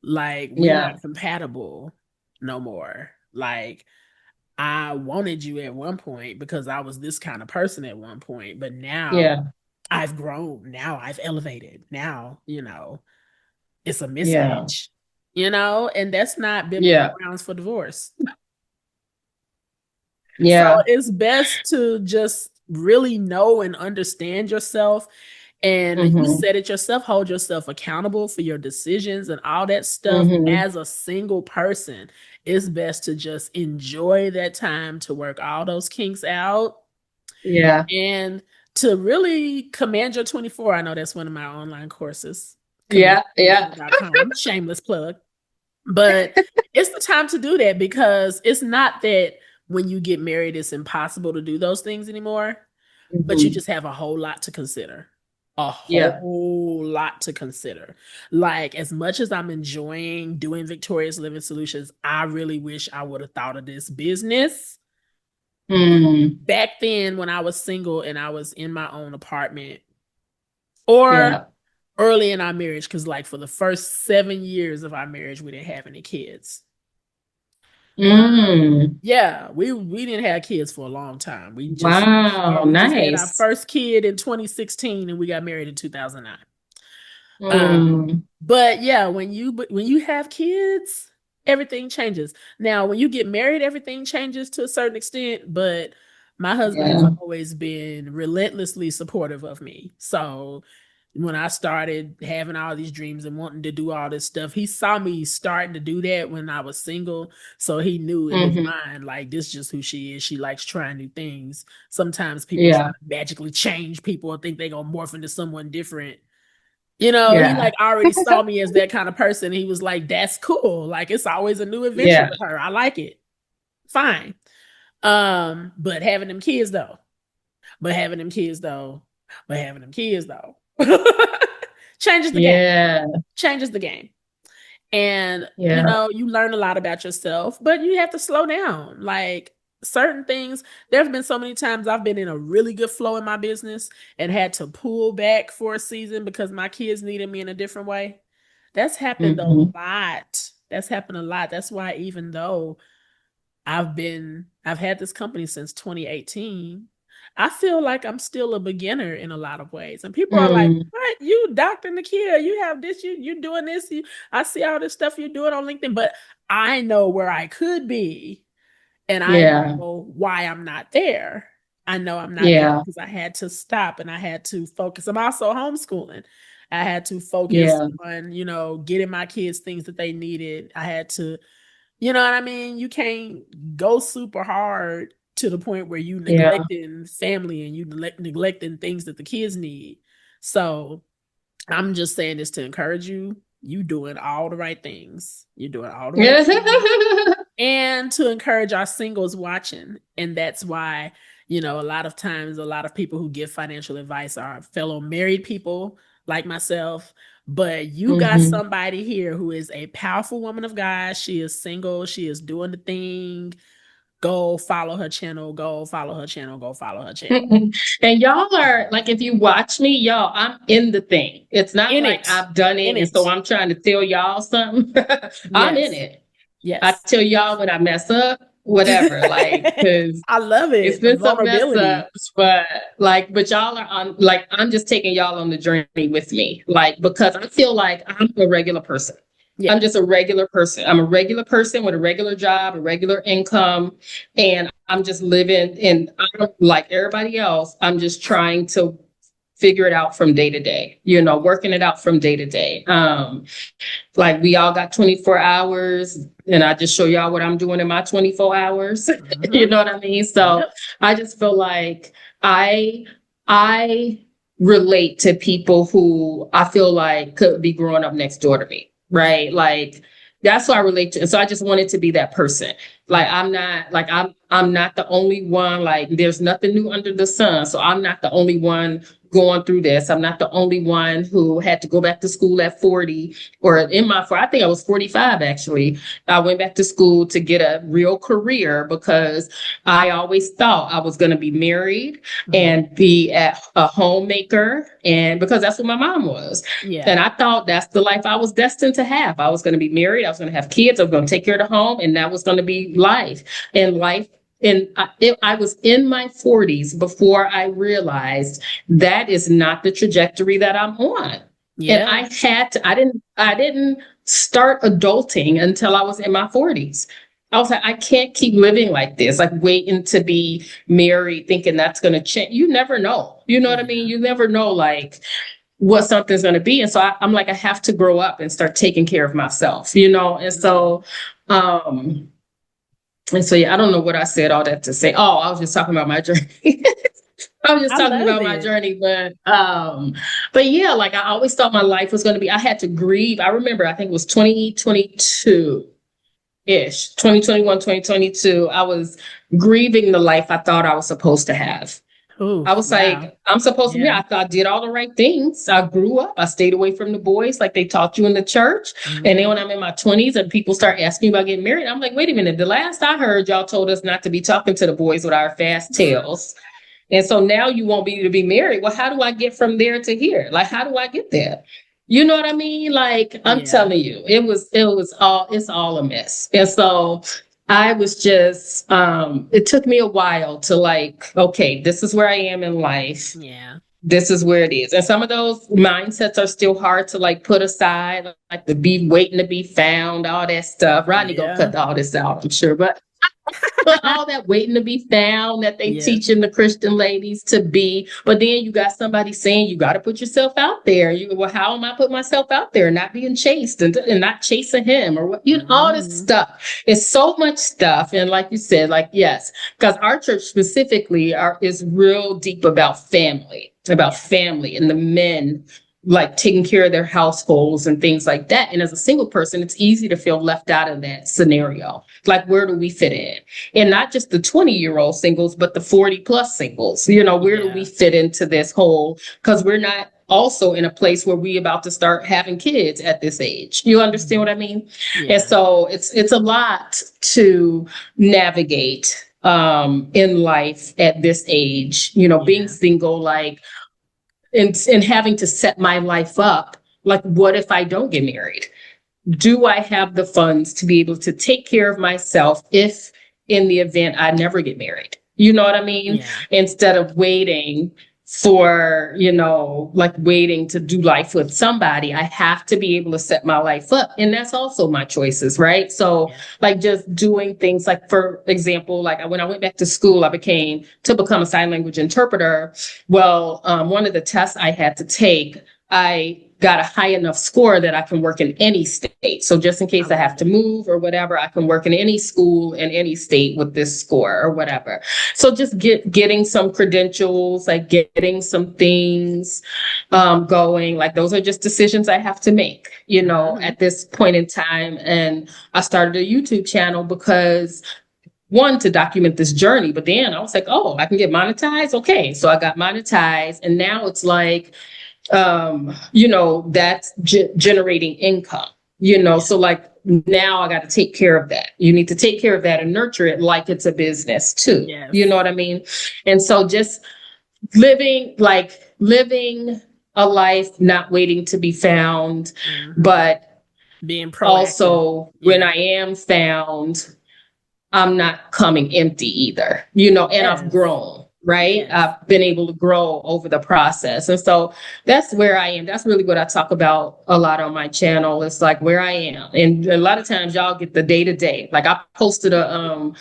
like we're Yeah. not compatible no more. Like, I wanted you at one point because I was this kind of person at one point, but now Yeah. I've grown. Now I've elevated. Now, it's a Yeah. mismatch, and that's not biblical Yeah. grounds for divorce. So Yeah. it's best to just really know and understand yourself. And you Mm-hmm. said it yourself, hold yourself accountable for your decisions and all that stuff. Mm-hmm. As a single person, it's best to just enjoy that time to work all those kinks out Yeah. and to really command your 24. I know that's one of my online courses, Yeah. Yeah. command24.com. Shameless plug. But it's the time to do that, because it's not that when you get married, it's impossible to do those things anymore, but you Mm-hmm. just have a whole lot to consider. A Yeah. whole lot to consider. Like, as much as I'm enjoying doing Victorious Living Solutions, I really wish I would have thought of this business Mm. back then when I was single and I was in my own apartment, or Yeah. early in our marriage, because like for the first 7 years of our marriage, we didn't have any kids. Mm. Yeah, we didn't have kids for a long time. Wow. We just had our Nice. first kid in 2016, and we got married in 2009. Mm. But yeah, when you have kids, everything changes. Now, when you get married, everything changes to a certain extent, but my husband has Yeah. always been relentlessly supportive of me. So when I started having all these dreams and wanting to do all this stuff, he saw me starting to do that when I was single. So he knew in his Mm-hmm. mind, like, this is just who she is. She likes trying new things. Sometimes people try Yeah. to magically change people or think they're going to morph into someone different. He Yeah. like already saw me as that kind of person. He was like, that's cool. Like, it's always a new adventure Yeah. with her. I like it. Fine. But having them kids though. But having them kids though. But having them kids though. Changes the game. Yeah. Changes the game. And Yeah. you learn a lot about yourself, but you have to slow down. Like, certain things, there have been so many times I've been in a really good flow in my business and had to pull back for a season because my kids needed me in a different way. That's happened a Mm-hmm. lot. That's happened a lot. That's why, even though I've had this company since 2018, I feel like I'm still a beginner in a lot of ways. And people are like, Mm. "What? You Dr. Nikeya, you have this, you doing this, I see all this stuff you're doing on LinkedIn." But I know where I could be, and I Yeah. know why I'm not there. I know I'm not there Yeah. because I had to stop and I had to focus. I'm also homeschooling. I had to focus Yeah. on, getting my kids things that they needed. I had to, you know what I mean? You can't go super hard to the point where you Yeah. neglecting family and you neglecting things that the kids need. So I'm just saying this to encourage you. You doing all the right things. You're doing all the right things. And to encourage our singles watching. And that's why, a lot of times, a lot of people who give financial advice are fellow married people like myself. But you got Mm-hmm. somebody here who is a powerful woman of God. She is single. She is doing the thing. Go follow her channel. Go follow her channel. Go follow her channel. And y'all are like, if you watch me, y'all, I'm in the thing. It's not In like it. I've done In it and it. so I'm trying to tell y'all something. I'm in Yes. it. I Yes. tell y'all when I mess up, whatever, like, because I love it's it. The been some mess vulnerability. ups, but y'all are on, like, I'm just taking y'all on the journey with me, like, because I feel like I'm a regular person. I'm Yeah. just a regular person. I'm a regular person with a regular job, a regular income, and I'm just living. And I'm like everybody else. I'm just trying to figure it out from day to day. Working it out from day to day. Like, we all got 24 hours, and I just show y'all what I'm doing in my 24 hours. You Mhm. know what I mean? So Yep. I just feel like I relate to people who I feel like could be growing up next door to me, right? Like, that's who I relate to. And so I just wanted to be that person. Like, I'm not like I'm I'm not the only one. Like, there's nothing new under the sun. So I'm not the only one going through this. I'm not the only one who had to go back to school at 40 or I think I was 45 actually. I went back to school to get a real career because I always thought I was going to be married Mhm. and be a homemaker. And because that's what my mom was. And Yeah. I thought that's the life I was destined to have. I was going to be married. I was going to have kids. I was going to take care of the home. And that was going to be life. And life and I was in my 40s before I realized that is not the trajectory that I'm on. And Yeah. I didn't start adulting until I was in my 40s. I was like, I can't keep living like this, like waiting to be married, thinking that's going to change. You never know. You know what I mean? Yeah. You never know, like, what something's going to be. And so I'm like, I have to grow up and start taking care of myself, you know? Mhm. Um, and so, yeah, I don't know what I said all that to say. Oh, I was just talking about my journey. I was just I talking love about my it. journey, but yeah, like I always thought my life was going to be, I had to grieve. I remember, I think it was 2022 ish, 2021, 2022. I was grieving the life I thought I was supposed to have. Oh, I was wow. like, I'm supposed to be, Yeah. I thought I did all the right things. I grew up. I stayed away from the boys like they taught you in the church. And then when Mhm. I'm in my 20s and people start asking me about getting married, I'm like, wait a minute. The last I heard, y'all told us not to be talking to the boys with our fast tails. And so now you want me to be married. Well, how do I get from there to here? Like, how do I get there? You know what I mean? Like, I'm Yeah. telling you, it's all a mess. And so I was just, it took me a while to like, okay, this is where I am in life. Yeah. This is where it is. And some of those mindsets are still hard to like put aside, like the be waiting to be found, all that stuff. Rodney gonna Yeah. cut all this out, I'm sure. But all that waiting to be found that they Yes. teaching the Christian ladies to be. But then you got somebody saying you got to put yourself out there. Well, how am I putting myself out there? Not being chased and not chasing him or what, all this Mhm. stuff. It's so much stuff. And like you said, like, yes, because our church specifically is real deep about Yeah. family and the men like taking care of their households and things like that. And as a single person, it's easy to feel left out of that scenario. Like, where do we fit in? And not just the 20-year-old singles, but the 40 plus singles. You know, where do we Yeah. fit into this whole? Because we're not also in a place where we about to start having kids at this age. You understand what Mhm. I mean? And Yeah. so it's a lot to navigate in life at this age, you know, being Yeah. single, like, and having to set my life up. Like, what if I don't get married? Do I have the funds to be able to take care of myself if in the event I never get married? You know what I mean? Yeah. Instead of waiting for, you know, like waiting to do life with somebody, I have to be able to set my life up. And that's also my choices, right? So, Yeah. like, just doing things like, for example, like when I went back to school, to become a sign language interpreter. Well, one of the tests I had to take, I got a high enough score that I can work in any state. So just in I case I have love to it. move or whatever, I can work in any school in any state with this score or whatever. So just getting some credentials, like getting some things going. Like, those are just decisions I have to make, you know, Mhm. at this point in time. And I started a YouTube channel because, one, to document this journey, but then I was like, oh, I can get monetized. Okay. So I got monetized. And now it's like, you know, that's generating income, you know, Yeah. so like now I got to take care of that. You need to take care of that and nurture it like it's a business too. You know Yes. what I mean? And so just living a life, not waiting to be found, Mhm. but Being proactive. also when Yeah. I am found, I'm not coming empty either, you know, and I've Yes. grown, right? Yes. I've been able to grow over the process. And so that's where I am. That's really what I talk about a lot on my channel. It's like where I am. And a lot of times y'all get the day to day. Like, I posted a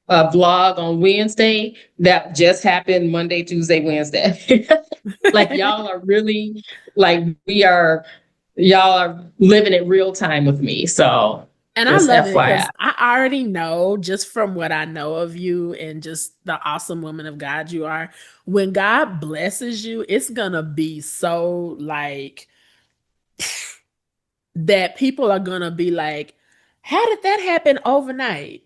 vlog on Wednesday that just happened Monday, Tuesday, Wednesday. Like, y'all are really, like, y'all are living it real time with me. So And I just love it FYI. because I already know just from what I know of you and just the awesome woman of God you are. When God blesses you, it's gonna be so like that people are gonna be like, how did that happen overnight?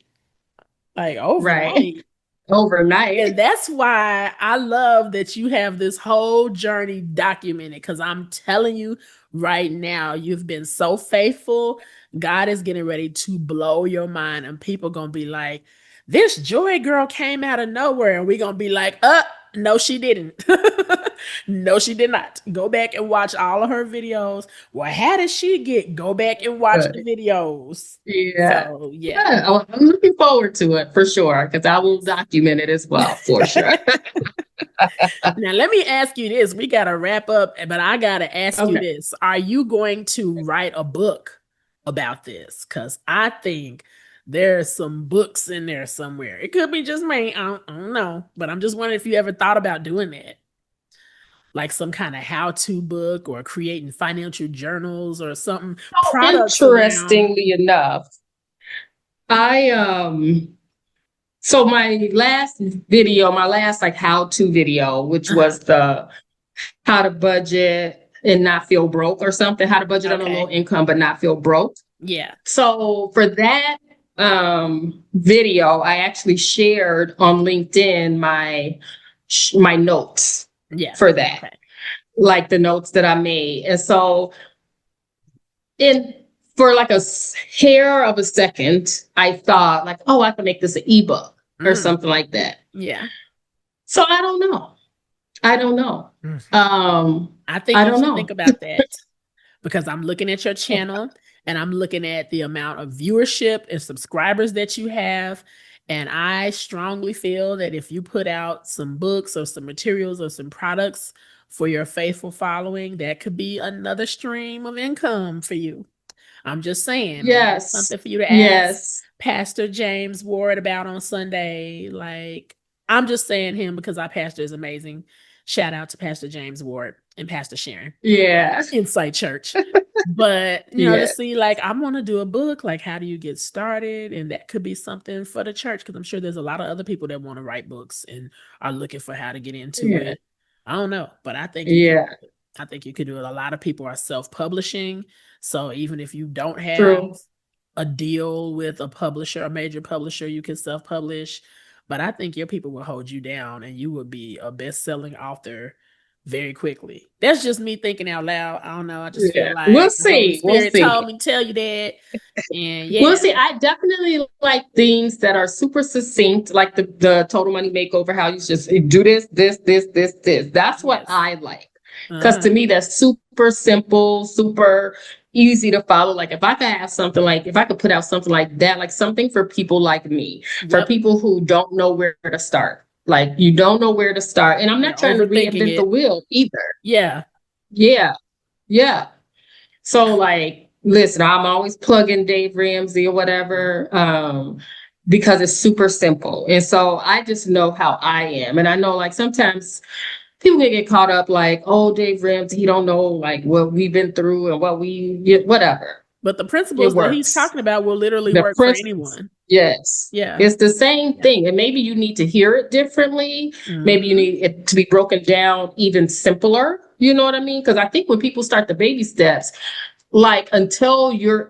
Like Right. overnight. overnight. And that's why I love that you have this whole journey documented, because I'm telling you right now, you've been so faithful. God is getting ready to blow your mind, and people going to be like, this Joy girl came out of nowhere. And we're going to be like, no, she didn't. No, she did not. Go back and watch all of her videos. Well, how did she get? Go back and watch the videos. Yeah. So, yeah. Yeah, I'm looking forward to it for sure because I will document it as well for sure. Now, let me ask you this. We got to wrap up, but I got to ask you Okay. this. Are you going to write a book about this? Because I think there's some books in there somewhere. It could be just me. I don't know. But I'm just wondering if you ever thought about doing that. Like some kind of how-to book or creating financial journals or something, So products around. interestingly enough, I so my last video, my last like how-to video, which Uh-huh. was the how to budget and not feel broke or something, how to budget on a low Okay. income but not feel broke. Yeah. So for that video, I actually shared on LinkedIn my notes Yeah. for that, Okay. like the notes that I made. And so in for like a hair of a second, I thought like, oh, I can make this an ebook or Mm, something like that. yeah. So I don't know. I don't know. Mm. I think I you don't should think know. about that, because I'm looking at your channel and I'm looking at the amount of viewership and subscribers that you have. And I strongly feel that if you put out some books or some materials or some products for your faithful following, that could be another stream of income for you. I'm just saying, maybe it's Yes. something for you to ask Yes. Pastor James Ward about on Sunday. Like, I'm just saying him because our pastor is amazing. Shout out to Pastor James Ward and Pastor Sharon, Yeah. Insight Church. But, to Yeah. see, like, I want to do a book, like, how do you get started? And that could be something for the church, because I'm sure there's a lot of other people that want to write books and are looking for how to get into Yeah. it. I don't know, but I think you could. Yeah. I think you could do it. A lot of people are self-publishing. So even if you don't have True. a deal with a publisher, a major publisher, you can self-publish. But I think your people will hold you down and you will be a best-selling author very quickly. That's just me thinking out loud. I don't know. I just feel Yeah. We'll like the Holy see. We'll Spirit told see. me to tell you that. And We'll yeah, see. I definitely like things that are super succinct, like the Total Money Makeover, how you just do this. That's what yes. I like. Because Uh-huh. to me, that's super simple, super easy to follow. Like if I could have something like, if I could put out something like that, like something for people like me, for Yep. people who don't know where to start. Like you don't know where to start. And I'm You're not trying to overthinking reinvent the it. wheel either. Yeah. Yeah. Yeah. So like, listen, I'm always plugging Dave Ramsey or whatever, because it's super simple. And so I just know how I am. And I know like sometimes people can get caught up like, oh, Dave Ramsey, he don't know like what we've been through and what whatever. But the It principles that he's works. talking about will literally The work for principles. anyone. Yes. Yeah. It's the same thing. And maybe you need to hear it differently. Maybe you Mm-hmm. need it to be broken down even simpler. You know what I mean? Because I think when people start the baby steps, like until you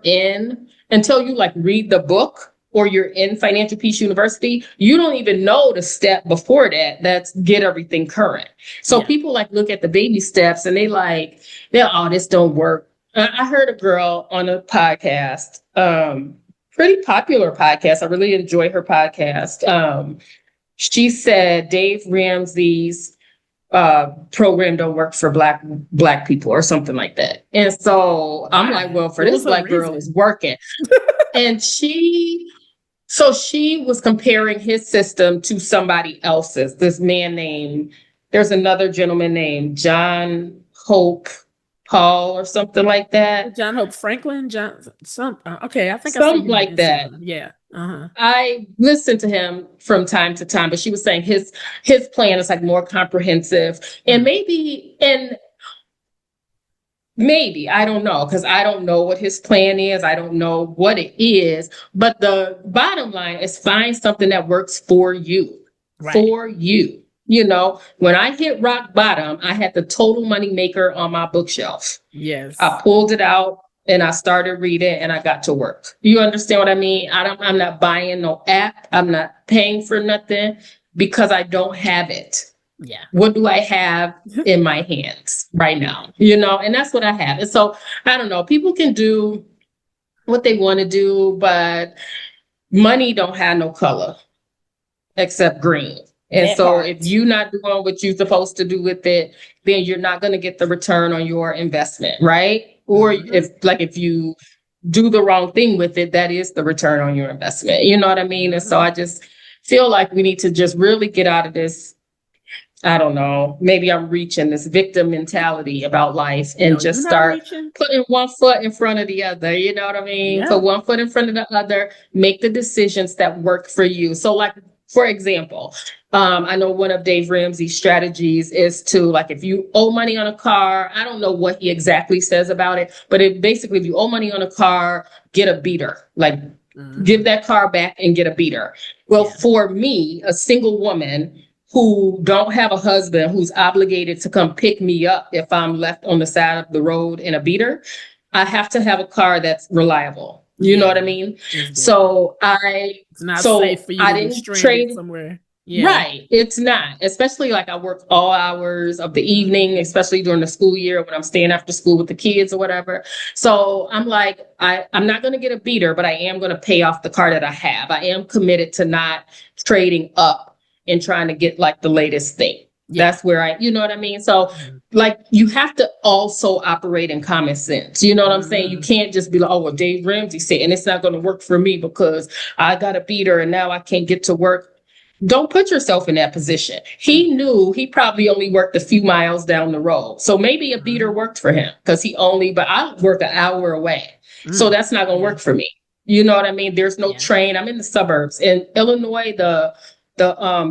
like read the book or you're in Financial Peace University, you don't even know the step before that. That's get everything current. So Yeah. people like look at the baby steps and they're, oh, this don't work. I heard a girl on a podcast, pretty popular podcast. I really enjoy her podcast. She said Dave Ramsey's program don't work for black people or something like that. And so I'm like, Why? well, for What this was her black girl is reason? working. And she was comparing his system to somebody else's. There's another gentleman named John Hope Paul or something like that. John Hope Franklin? John some okay, I think I've seen Something him on like that. Instagram. Yeah. Uh-huh. I listen to him from time to time, but she was saying his plan is like more comprehensive and Mm. maybe I don't know because I don't know what his plan is. I don't know what it is, but the bottom line is find something that works for you. Right. For you. You know, when I hit rock bottom, I had the Total Money Maker on my bookshelf. I Yes. pulled it out and I started reading and I got to work. You understand what I mean? I'm not buying no app. I'm not paying for nothing. because I don't have it. Yeah. What do I have in my hands right now? You know, and that's what I have. And so I don't know, people can do what they want to do, but money don't have no color except green. And That so if part. you're not doing what you're supposed to do with it, then you're not going to get the return on your investment, right? Or if you do the wrong thing with it, that is the return on your investment. You know what I mean? And so I just feel like we need to just really get out of this. I don't know, maybe I'm reaching this victim mentality about life and No, just you're not start reaching. putting one foot in front of the other. You know what I mean? Yeah. Put one foot in front of the other, make the decisions that work for you. So, like, for example, I know one of Dave Ramsey's strategies is to, like, if you owe money on a car, I don't know what he exactly says about it, but it basically, if you owe money on a car, get a beater. Like, give that car back and get a beater. Well, for me, a single woman who don't have a husband who's obligated to come pick me up if I'm left on the side of the road in a beater, I have to have a car that's reliable. You know what I mean? So it's not safe for you I to be didn't stranded trade. somewhere. Yeah. Right. It's not, especially like I work all hours of the evening, especially during the school year when I'm staying after school with the kids or whatever. So I'm like, I'm not going to get a beater, but I am going to pay off the car that I have. I am committed to not trading up and trying to get like the latest thing. Yeah. That's where you know what I mean? So like you have to also operate in common sense. You know what I'm saying? You can't just be like, oh, well, Dave Ramsey said, and it's not going to work for me because I got a beater and now I can't get to work. Don't put yourself in that position. He knew he probably only worked a few miles down the road. So maybe a beater worked for him because but I work an hour away. So that's not going to work for me. You know what I mean? There's no train. I'm in the suburbs. In Illinois, the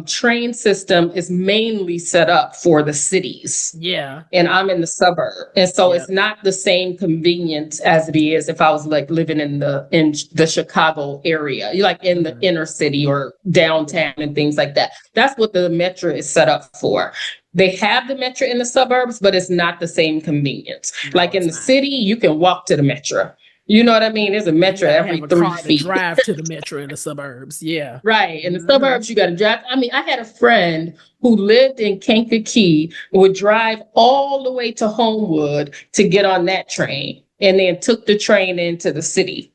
train system is mainly set up for the cities. Yeah. And I'm in the suburb. And so it's not the same convenience as it is if I was like living in the Chicago area, like in the inner city or downtown and things like that. That's what the metro is set up for. They have the metro in the suburbs, but it's not the same convenience. No, like in the city, you can walk to the metro. You know what I mean? There's a metro every 3 feet. Drive to the metro in the suburbs. Yeah. Right. In the suburbs, you got to drive. I mean, I had a friend who lived in Kankakee, would drive all the way to Homewood to get on that train and then took the train into the city.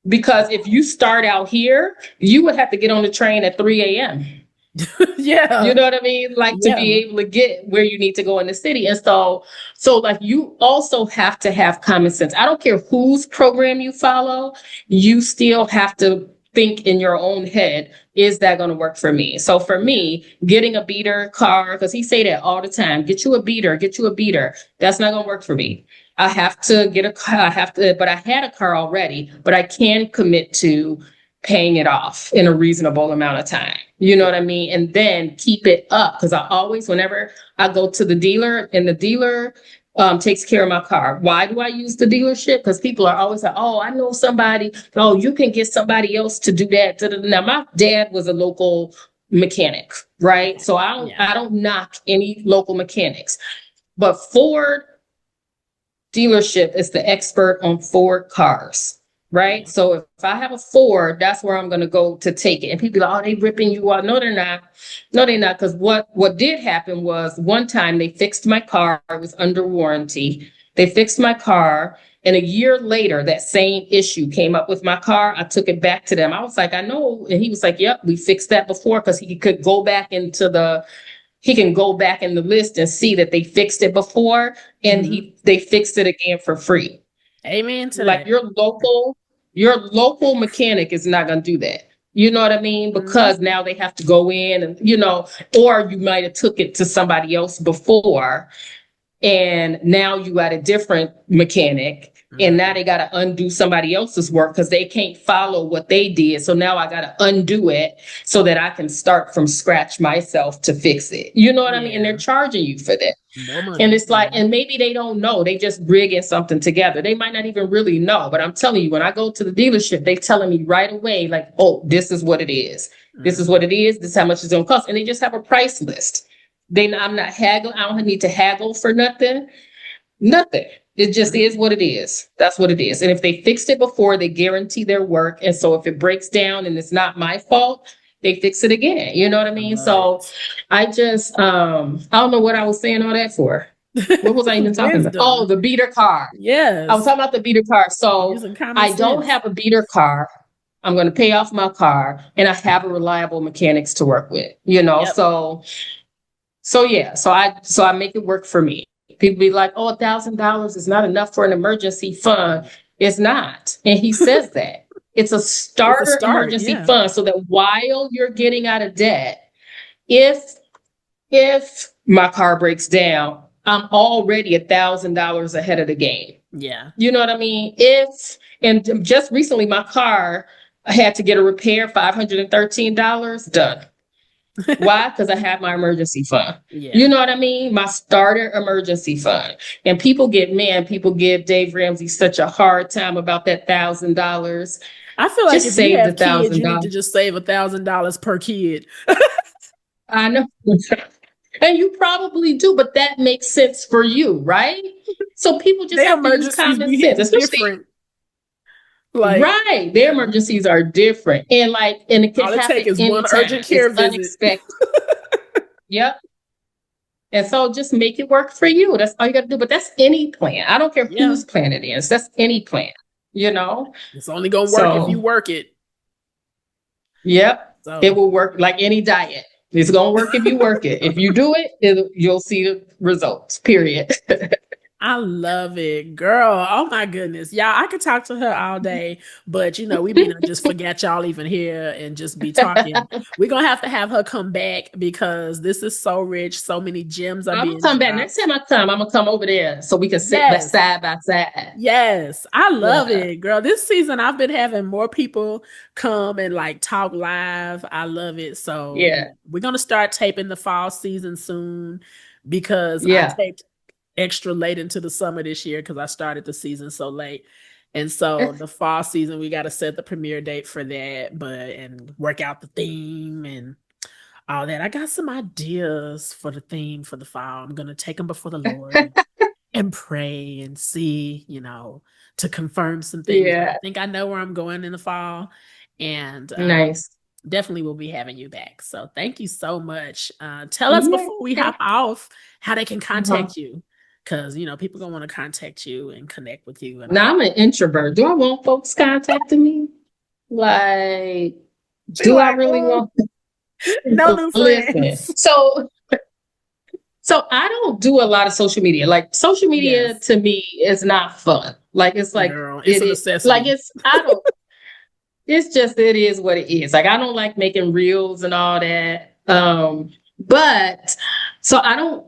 Because if you start out here, you would have to get on the train at 3 a.m. Yeah. You know what I mean? Like to be able to get where you need to go in the city. And so like you also have to have common sense. I don't care whose program you follow, you still have to think in your own head, is that going to work for me? So for me, getting a beater car, because he say that all the time, get you a beater. That's not going to work for me. I have to get a car. But I had a car already, but I can commit to paying it off in a reasonable amount of time. You know what I mean? And then keep it up. Because whenever I go to the dealer and the dealer takes care of my car. Why do I use the dealership? Because people are always like, oh, I know somebody. Oh, you can get somebody else to do that. Now, my dad was a local mechanic, right? So I don't knock any local mechanics. But Ford dealership is the expert on Ford cars. Right. So if I have a Ford, that's where I'm going to go to take it. And people are like, oh, they ripping you out. No, they're not. No, they're not. Because what did happen was one time they fixed my car. It was under warranty. They fixed my car. And a year later, that same issue came up with my car. I took it back to them. I was like, I know. And he was like, yep, we fixed that before, because he could go back into he can go back in the list and see that they fixed it before. And they fixed it again for free. Amen to like that. Your local mechanic is not going to do that. You know what I mean? Because now they have to go in and, or you might have took it to somebody else before and now you got a different mechanic and now they got to undo somebody else's work because they can't follow what they did. So now I got to undo it so that I can start from scratch myself to fix it. You know what I mean? And they're charging you for that. And it's like, and maybe they don't know, they just rigging something together. They might not even really know, but I'm telling you, when I go to the dealership, they telling me right away, like, oh, this is what it is. This is what it is. This is how much it's going to cost. And they just have a price list. I'm not haggling. I don't need to haggle for nothing. Nothing. It just is what it is. That's what it is. And if they fixed it before, they guarantee their work. And so if it breaks down and it's not my fault, they fix it again. You know what I I mean? love So it. I just, I don't know what I was saying all that for. What was I even talking about? Oh, Wisdom. the beater car. I was Yes. talking about the beater car. So Using common I don't sense. have a beater car. I'm going to pay off my car and I have a reliable mechanics to work with, you know? Yep. So yeah, so I make it work for me. People be like, "Oh, $1,000 is not enough for an emergency fund." It's not, and he says that it's a It's a starter start. emergency Yeah. fund, so that while you're getting out of debt, if if my car breaks down, I'm already $1,000 ahead of the game. Yeah. You know what I mean? And just recently, my car I had to get a repair, $513 done. Why? Because I have my emergency fund. You Yeah. know what I mean? My starter emergency fund. And people give Dave Ramsey such a hard time about that $1,000. I feel like Just if you save the have kids, thousand you need to dollars. just save $1,000 per kid. I know. And you probably do, but that makes sense for you, right? So people just Their have to use emergencies common be sense, hitting especially different. Like, right. Their yeah. emergencies are different. And it can All it happen take is one anytime. urgent It's care visit. unexpected. Yep. And so just make it work for you. That's all you got to do. But that's any plan. I don't care Yeah. whose plan it is. That's any plan, you know? It's only gonna work if you So, work it. yep, it So will work like any diet. It's going to work if you work it. If you do it, you'll see the results, period. I love it, girl. Oh my goodness. Y'all, I could talk to her all day, but we be done just forget y'all even here and just be talking. We're gonna have to have her come back because this is so rich. So many gems are I'm going to being come back. Next dropped. time I come, I'm going to come over there so we can sit by Yes. side by side. Yes, I love Yeah. it, girl. This season I've been having more people come and like talk live. I love it. So, Yeah. we're gonna start taping the fall season soon because I Yeah. taped extra late into the summer this year because I started the season so late. And so the fall season, we got to set the premiere date for that, and work out the theme and all that. I got some ideas for the theme for the fall. I'm gonna take them before the Lord and pray and see, to confirm some things. But I Yeah. think I know where I'm going in the fall, and Nice. definitely will be having you back. So thank you so much. Tell us Yeah. before we hop off how they can Uh-huh. contact you, because people gonna want to contact you and connect with you and all. Now I'm an introvert. Do I want folks contacting me? Like, Be do I like, really want? no new Listen. friends. So I don't do a lot of social media. Like social media Yes, to me is not fun. Like it's like girl, it's it a is like necessity. it's I don't it's just it is what it is. Like I don't like making reels and all that. But so I don't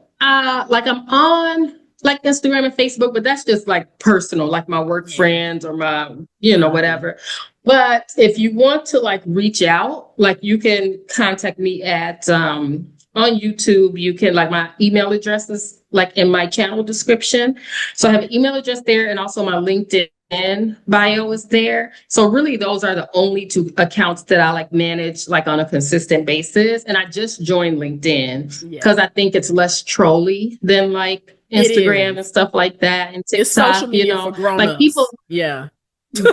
like I'm on like Instagram and Facebook, but that's just like personal, like my work Yeah, friends or my, copy. whatever. But if you want to like reach out, like you can contact me at on YouTube. You can like my email address is like in my channel description. So I have an email address there and also my LinkedIn bio is there. So really those are the only two accounts that I like manage like on a consistent basis. And I just joined LinkedIn because Yeah, I think it's less trolly than like it Instagram and is. stuff like that and It's social TikTok, media for like people grown-ups. Yeah.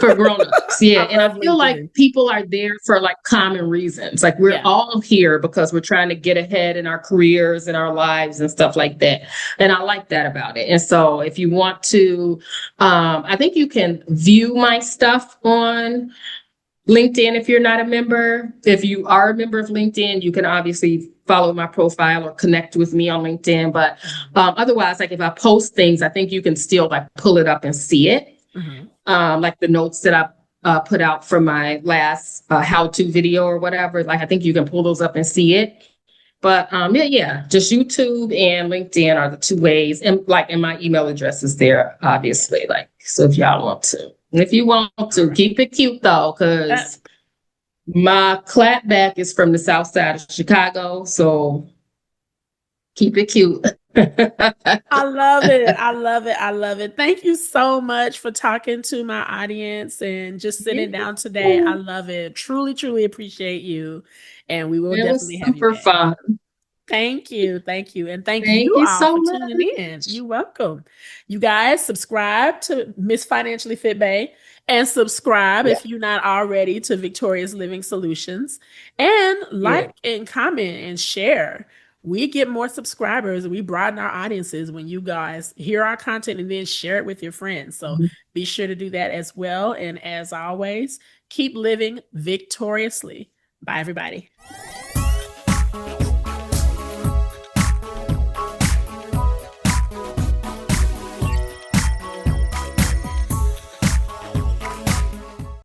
for grown-ups, yeah. I And I love feel like LinkedIn. people are there for like common reasons. Like we're Yeah. all here because we're trying to get ahead in our careers and our lives and stuff like that. And I like that about it. And so if you want to I think you can view my stuff on LinkedIn if you're not a member. If you are a member of LinkedIn, you can obviously follow my profile or connect with me on LinkedIn. But Mhm. otherwise, like if I post things, I think you can still like pull it up and see it. Mhm. Like the notes that I put out from my last how-to video or whatever. Like I think you can pull those up and see it. But yeah, just YouTube and LinkedIn are the two ways. And my email address is there, obviously. Like, so if y'all want to. And if you want All to, right. keep it cute though, Uh, because my clapback is from the south side of Chicago. So keep it cute. I love it. I love it. I love it. Thank you so much for talking to my audience and just sitting Yeah. down today. I love it. Truly, truly appreciate you. And we will It was definitely have you super back. fun. Thank you. Thank you. And thank Thank you you all so for much. tuning in. You're welcome. You guys subscribe to Miss Financially Fit Bay and subscribe Yeah, if you're not already to Victorious Living Solutions and yeah. like and comment and share. We get more subscribers. We broaden our audiences when you guys hear our content and then share it with your friends. So Mhm. be sure to do that as well. And as always, keep living victoriously. Bye, everybody.